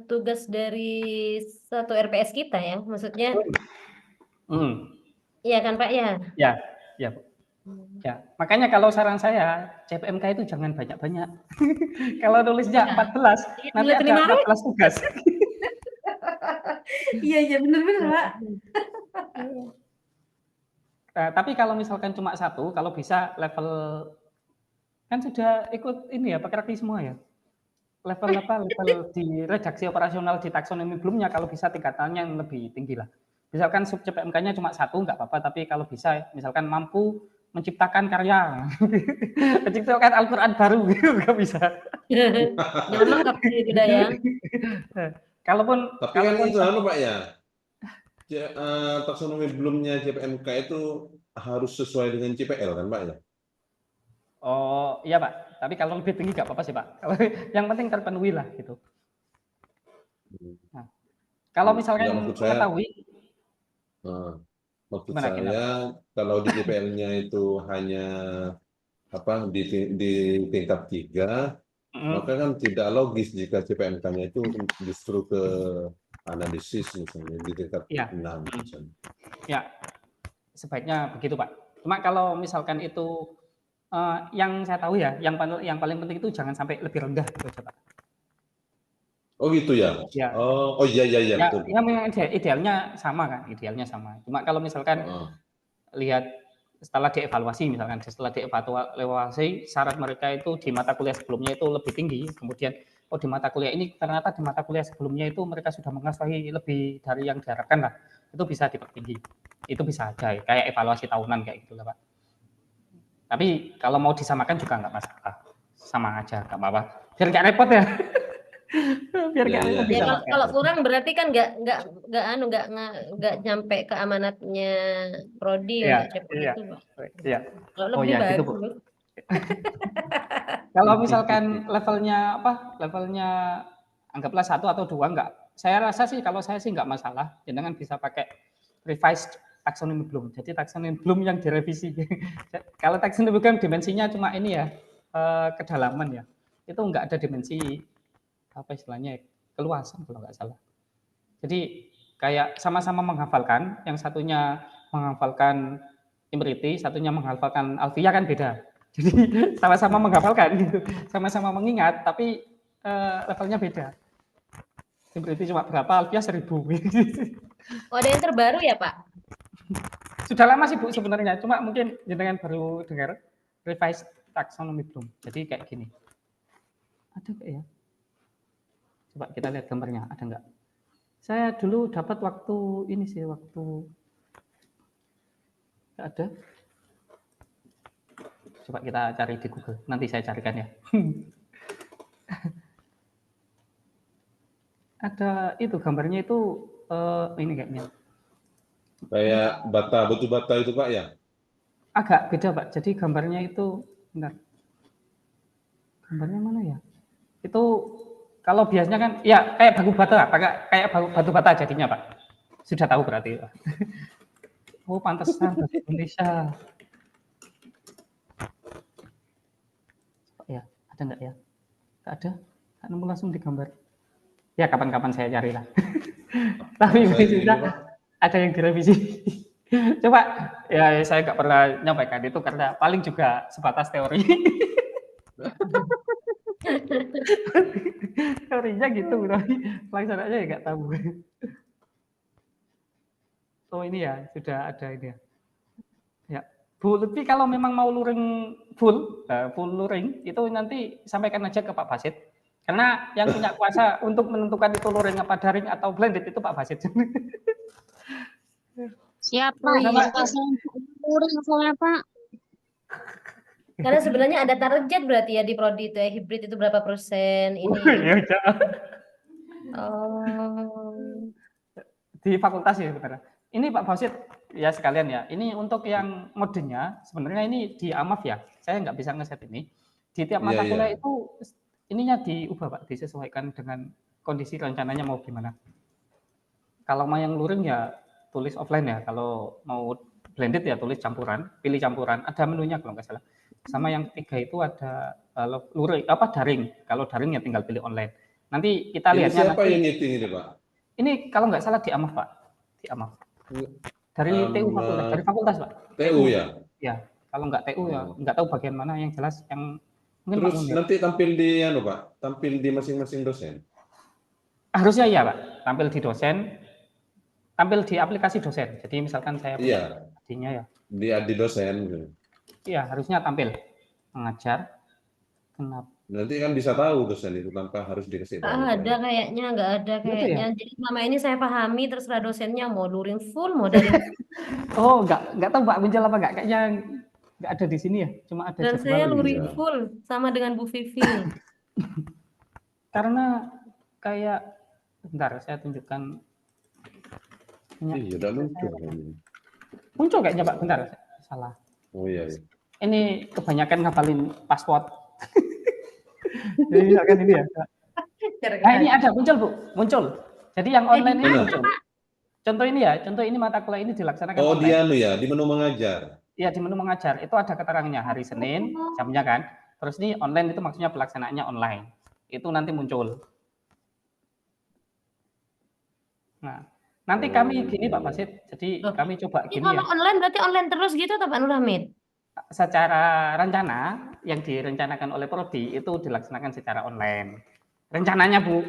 tugas dari satu RPS kita ya, maksudnya iya kan Pak ya? ya, ya Bu. Ya, makanya kalau saran saya CPMK itu jangan banyak-banyak. Kalau nulisnya 14, Iya, nanti ada 14 tugas. Iya benar-benar Pak. Tapi kalau misalkan cuma satu, kalau bisa level kan sudah ikut ini ya Pak Rakti semua ya. Level di redaksi operasional di taksonomi belumnya, kalau bisa tingkatannya yang lebih tinggi lah. Misalkan sub CPMK-nya cuma satu nggak apa-apa, tapi kalau bisa misalkan mampu menciptakan karya, menciptakan Al-Quran baru gitu nggak bisa. Jangan lengkap tidak ya. Tapi kan itu Pak ya, taksonomi belumnya CPMK itu harus sesuai dengan CPL kan Pak ya? Oh iya Pak, tapi kalau lebih tinggi nggak apa-apa sih Pak. Kalau yang penting terpenuhi lah gitu. Nah, kalau misalkan mengetahui, maksud saya kalau di CPL-nya itu hanya di tingkat 3, maka kan tidak logis jika CPMK-nya itu justru ke analisis misalnya di tingkat 6 misalnya. Ya, sebaiknya begitu Pak. Cuma kalau misalkan itu yang saya tahu ya, yang paling penting itu jangan sampai lebih rendah gitu aja Pak. Oh gitu ya? Ya. Oh iya betul. Ya memang idealnya sama kan, idealnya sama. Cuma kalau misalkan lihat setelah dievaluasi syarat mereka itu di mata kuliah sebelumnya itu lebih tinggi, kemudian di mata kuliah ini ternyata di mata kuliah sebelumnya itu mereka sudah menguasai lebih dari yang diharapkan lah, itu bisa dipertinggi. Itu bisa aja kayak evaluasi tahunan kayak gitu lah Pak. Tapi kalau mau disamakan juga nggak masalah, sama aja nggak apa-apa, biar nggak repot ya. Biar nggak repot bisa ya, kalau kurang berarti kan nggak nyampe ke amanatnya prodi untuk CPM itu Pak. Iya. Kalau lebih bagus. Gitu, Bu. Kalau misalkan levelnya anggaplah 1 atau 2 enggak. Saya rasa sih kalau saya sih enggak masalah. Jangan bisa pakai revised taksonomi belum. Jadi taksonomi belum yang direvisi. Kalau taksonomi belum dimensinya cuma ini ya, kedalaman ya. Itu enggak ada dimensi apa istilahnya keluasan kalau enggak salah. Jadi kayak sama-sama menghafalkan, yang satunya menghafalkan Imriti, satunya menghafalkan Alfiah kan beda. Jadi sama-sama menghafalkan gitu, sama-sama mengingat, tapi levelnya beda. Imriti cuma berapa, Alfiah 1000. Oh, ada yang terbaru ya Pak? Sudah lama sih Bu sebenarnya, cuma mungkin jenengan baru dengar revised taksonomi belum. Jadi kayak gini. Ada nggak ya? Coba kita lihat gambarnya, ada nggak? Saya dulu dapat waktu ini sih, waktu nggak ada. Coba kita cari di Google, nanti saya carikan ya. Ada itu gambarnya itu ini kayaknya. Kayak batu bata itu Pak ya? Agak beda Pak, jadi gambarnya itu, bentar. Gambarnya mana ya? Itu kalau biasanya kan, ya kayak batu bata, kayak batu bata jadinya Pak. Sudah tahu berarti. Oh pantesan bahasa Indonesia. Ya, ada enggak ya? Enggak ada. Nggak nemu langsung digambar. Ya kapan-kapan saya cari lah. Tapi Saya ini, sudah Pak. ada yang direvisi. Coba ya saya nggak pernah nyampaikan itu karena paling juga sebatas teori. Teorinya gitu, tapi pelaksanaannya ya nggak tahu. Oh ini ya sudah ada ini ya. Ya, Bu Lutfi kalau memang mau luring full luring itu nanti sampaikan aja ke Pak Basit. Karena yang punya kuasa untuk menentukan itu luring apa daring atau blended itu Pak Basit. Siap, Oh Pak. iya, Kalau saya kurang soalnya, Pak. karena sebenarnya ada target berarti ya di prodi itu ya, hibrid itu berapa persen ini. Ya, udah. Oh. Di fakultas ya sebenarnya. Ini Pak Basit ya sekalian ya. Ini untuk yang modenya sebenarnya ini di AMAF ya. Saya nggak bisa ngeset ini. Di tiap mata Iya, kuliah iya. itu ininya diubah Pak, disesuaikan dengan kondisi rencananya mau gimana. Kalau mau yang luring ya tulis offline ya. Kalau mau blended ya tulis campuran, pilih campuran. Ada menunya kalau nggak salah. Sama yang ketiga itu ada luring apa daring. Kalau daring ya tinggal pilih online. Nanti kita Ini lihatnya siapa nanti. yang ngiting ini, Pak? Ini kalau nggak salah di AMAF Pak, di AMAF. Dari TU fakultas, dari fakultas Pak. TU ya. Ya, kalau nggak TU ya Oh. nggak tahu bagian mana yang jelas yang mungkin Pak Terus Munir. nanti tampil di Pak, tampil di masing-masing dosen. Harusnya iya Pak, tampil di dosen, tampil di aplikasi dosen. Jadi misalkan saya punya Iya, adiknya ya, di dosen. iya harusnya tampil mengajar. Kenapa? Nanti kan bisa tahu dosen itu tanpa harus dikasih tahu. Nggak ada kayaknya, nggak ada Gitu ya? kayaknya. Jadi selama ini saya pahami terserah dosennya mau luring full, mau daring. Oh nggak tahu Pak muncul apa nggak? Kayaknya nggak ada di sini ya, cuma ada Dan saya jadwal. luring Iya. full sama dengan Bu Vivi. Karena kayak, bentar saya tunjukkan. Iya, udah muncul. Muncul kayaknya Pak, bentar salah. Oh iya, iya. Ini kebanyakan ngapalin password. Jadi misalkan ini ya. Nah ini ada muncul Bu, muncul. Jadi yang online ini Mana? muncul. Contoh ini ya, contoh ini mata kuliah ini dilaksanakan Oh, online. di menu mengajar. Iya di menu mengajar itu ada keterangannya hari Senin jamnya kan. Terus ini online itu maksudnya pelaksanaannya online. Itu nanti muncul. Nah nanti kami gini Pak Basit. Jadi Loh, kami coba Ini gini kalau ya. online berarti online terus gitu atau Pak Nur Hamid? Secara rencana yang direncanakan oleh prodi itu dilaksanakan secara online. Rencananya Bu.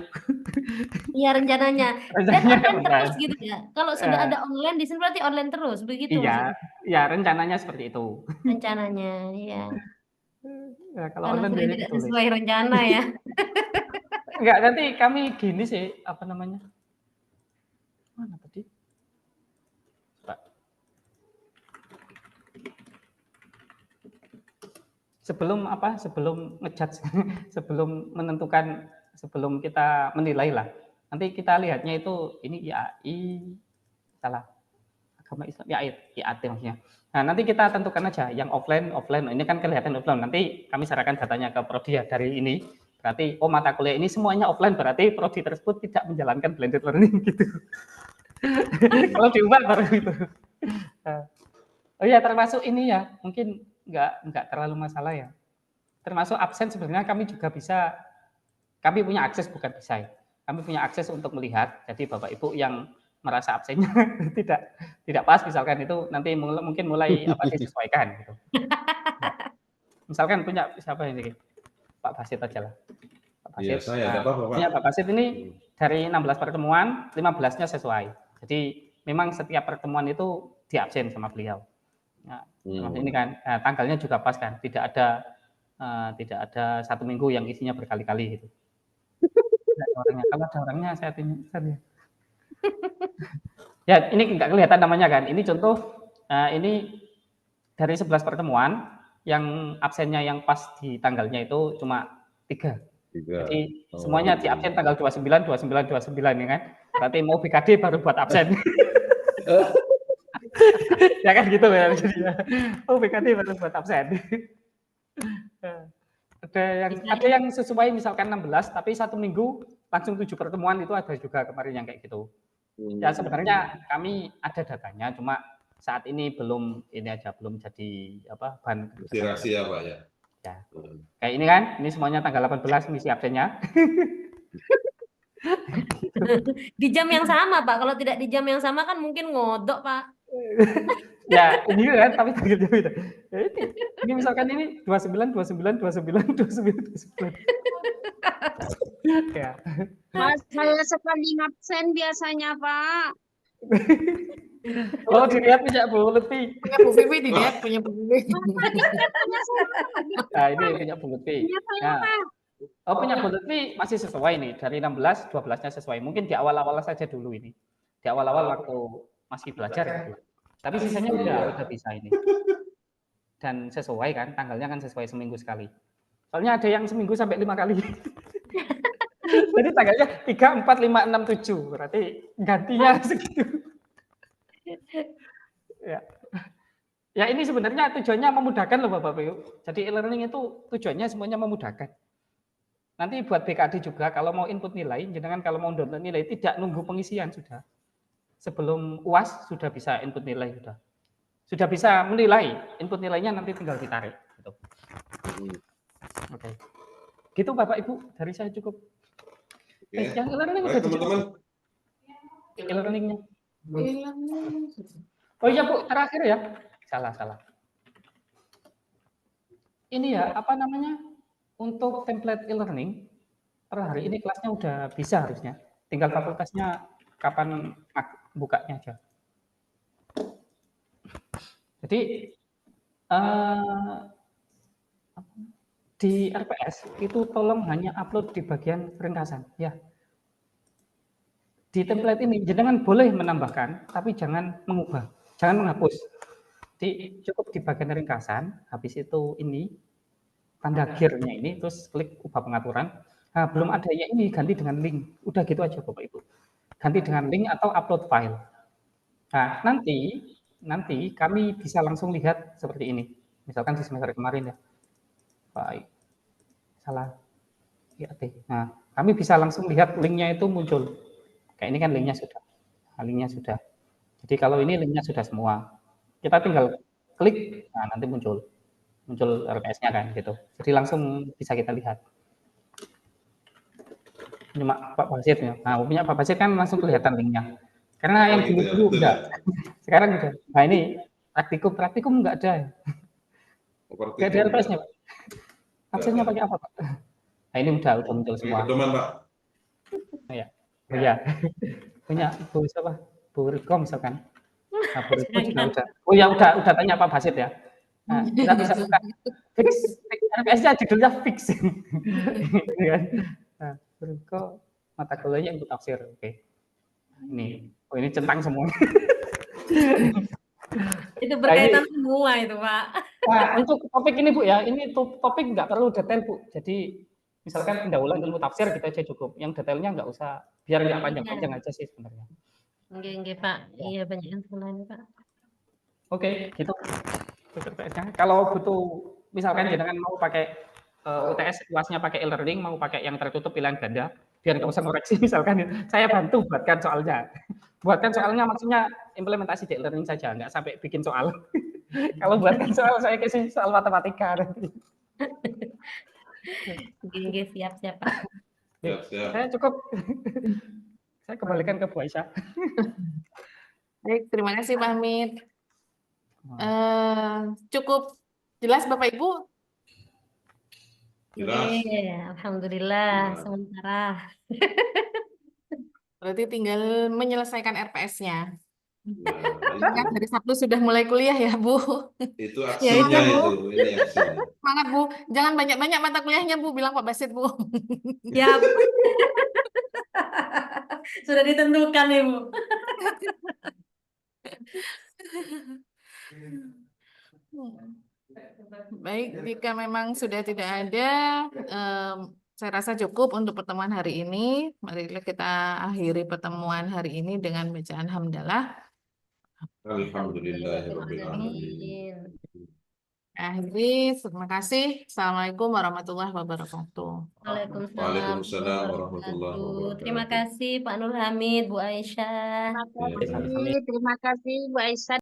Iya rencananya. Dan Rencananya online online. terus gitu ya. Kalau sudah ada online di sini berarti online terus, begitu Iya, maksudnya. ya rencananya seperti itu. Rencananya, iya. Ya, kalau Karena online sering biasanya tidak ditulis. sesuai rencana ya. Enggak, nanti kami gini sih, apa namanya? Mana tadi? Pak. Sebelum apa? Sebelum ngejudge, sebelum menentukan, sebelum kita menilai lah. Nanti kita lihatnya itu ini IAI salah. Agama Islam IAT maksudnya. Nah, nanti kita tentukan aja yang offline. Ini kan kelihatan offline. Nanti kami serahkan datanya ke prodi ya dari ini. Berarti mata kuliah ini semuanya offline, berarti prodi tersebut tidak menjalankan blended learning gitu. Kalau diubah baru itu. Oh ya, termasuk ini ya, mungkin nggak terlalu masalah ya. Termasuk absen sebenarnya kami juga bisa, kami punya akses bukan bisa ya. Kami punya akses untuk melihat. Jadi Bapak Ibu yang merasa absennya tidak pas misalkan itu nanti mungkin mulai disesuaikan gitu. Ya. Misalkan punya siapa ini? Pak Basit aja lah. Pak Iya, Basit. saya ada apa-apa, Pak. Ya, Pak Basit ini dari 16 pertemuan, 15-nya sesuai. Jadi memang setiap pertemuan itu diabsen sama beliau. Nah, ini kan tanggalnya juga pas kan, tidak ada 1 minggu yang isinya berkali-kali gitu. Kalau ada orangnya saya tunjukkan ya. Ya, ini nggak kelihatan namanya kan. Ini contoh, ini dari 11 pertemuan, yang absennya yang pas di tanggalnya itu cuma 3. Jadi semuanya di absen tanggal 29 ya kan. Berarti mau BKD baru buat absen. Ya kan gitu ya. Oh BKD baru buat absen. Ada yang sesuai misalkan 16, tapi 1 minggu langsung 7 pertemuan itu ada juga kemarin yang kayak gitu. Ya sebenarnya kami ada datanya, cuma saat ini belum jadi bahan rahasia Pak ya. Ya. Kayak ini kan, ini semuanya tanggal 18 misi absennya. Di jam yang sama, Pak. Kalau tidak di jam yang sama kan mungkin ngodok, Pak. Ya, ini kan, tapi tanggalnya beda. Ya, ini misalkan ini 29, 29, 29, 29, 29. Ya. Mas, saya sekali absen biasanya, Pak. Oh, dilihat punya Bu Lutfi. Punya Bu Vivi dilihat, punya Bu Vivi. Nah, ini punya Bu Lutfi. Nah, oh, punya Bu Lutfi masih sesuai nih. Dari 16, 12-nya sesuai. Mungkin di awal-awal saja dulu ini. Di awal-awal waktu masih belajar gitu. Tapi sisanya udah bisa ini. Dan sesuai kan, tanggalnya kan sesuai seminggu sekali. Soalnya ada yang seminggu sampai 5 kali. Jadi tanggalnya 3, 4, 5, 6, 7. Berarti gantinya segitu. Ya. Ya, ini sebenarnya tujuannya memudahkan loh Bapak Ibu. Jadi e-learning itu tujuannya semuanya memudahkan. Nanti buat BKD juga kalau mau input nilai, jangan kalau mau download nilai tidak nunggu pengisian sudah. Sebelum UAS sudah bisa input nilai sudah. Sudah bisa menilai, input nilainya nanti tinggal ditarik gitu. Oke. Gitu Bapak Ibu, dari saya cukup. Yang e-learning udah teman-teman. E-learningnya. Oh iya Bu, terakhir ya. Salah. Ini ya, apa namanya? Untuk template e-learning, per hari ini kelasnya udah bisa harusnya. Tinggal fakultasnya kapan bukanya aja. Jadi, di RPS itu tolong hanya upload di bagian ringkasan. Ya. Di template ini, jangan boleh menambahkan, tapi jangan mengubah. Jangan menghapus. Jadi, cukup di bagian ringkasan, habis itu ini, tanda gear-nya ini, terus klik ubah pengaturan. Nah, belum ada ya ini, ganti dengan link. Udah gitu aja Bapak Ibu. Ganti dengan link atau upload file. Nah, nanti kami bisa langsung lihat seperti ini. Misalkan di semester kemarin ya. Baik. Salah. Ya, nah, kami bisa langsung lihat linknya itu muncul. Kayak ini kan linknya sudah. Nah, linknya sudah. Jadi kalau ini linknya sudah semua. Kita tinggal klik, nah nanti muncul RPS-nya kan gitu. Jadi langsung bisa kita lihat. Cuma Pak Basit ya. Nah, punya Pak Basit kan langsung kelihatan linknya. Karena yang dulu enggak. Sekarang udah. Nah, ini praktikum enggak ada. Enggak ada RPS-nya, Pak. Absennya pakai apa, Pak? Nah, ini udah muncul semua. Pedoman, Pak. Ya. Oh ya. Punya Bu siapa? Bu Riko misalkan. Nah, Bu Riko juga udah. Oh ya, udah tanya Pak Basit ya. Nah, kita bisa buka fix RPS-nya judulnya fix. Nah, Bu Riko mata kuliahnya input tafsir. Oke. Ini centang semua. Itu berkaitan semua itu, Pak. Nah, untuk topik ini Bu ya, ini topik nggak perlu detail Bu. Jadi misalkan pendahuluan ilmu tafsir kita aja cukup. Yang detailnya nggak usah, biar nggak panjang-panjang aja sih sebenarnya. Oke Pak. Iya banyak yang lain Pak. Oke, gitu. Kalau butuh, misalkan jangan mau pakai UTS UAS-nya pakai e-learning, mau pakai yang tertutup pilihan ganda, biar nggak usah koreksi misalkan. Saya bantu buatkan soalnya. Buatkan soalnya maksudnya implementasi di e-learning saja, nggak sampai bikin soal. Kalau buatkan soal saya kasih soal matematika nanti. Oke, siap Pak. Siap. Saya cukup. Saya kembalikan ke Bu Aisyah. Baik, terima kasih Pak Hamid. Cukup jelas Bapak Ibu? Jelas. Alhamdulillah sementara. Berarti tinggal menyelesaikan RPS-nya. Nah, Kan hari Sabtu sudah mulai kuliah ya Bu? itu Ya, aksinya Bu. ini aksinya. Semangat Bu, jangan banyak-banyak mata kuliahnya Bu, bilang Pak Basit Bu. Ya. Sudah ditentukan Ibu. Baik, jika memang sudah tidak ada, saya rasa cukup untuk pertemuan hari ini. Marilah kita akhiri pertemuan hari ini dengan bacaan hamdalah. Alhamdulillahirabbil alamin. Akhiri, terima kasih. Assalamualaikum warahmatullahi wabarakatuh. Waalaikumsalam warahmatullahi wabarakatuh. Terima kasih Pak Nur Hamid, Bu Aisyah. Terima kasih Bu Aisyah.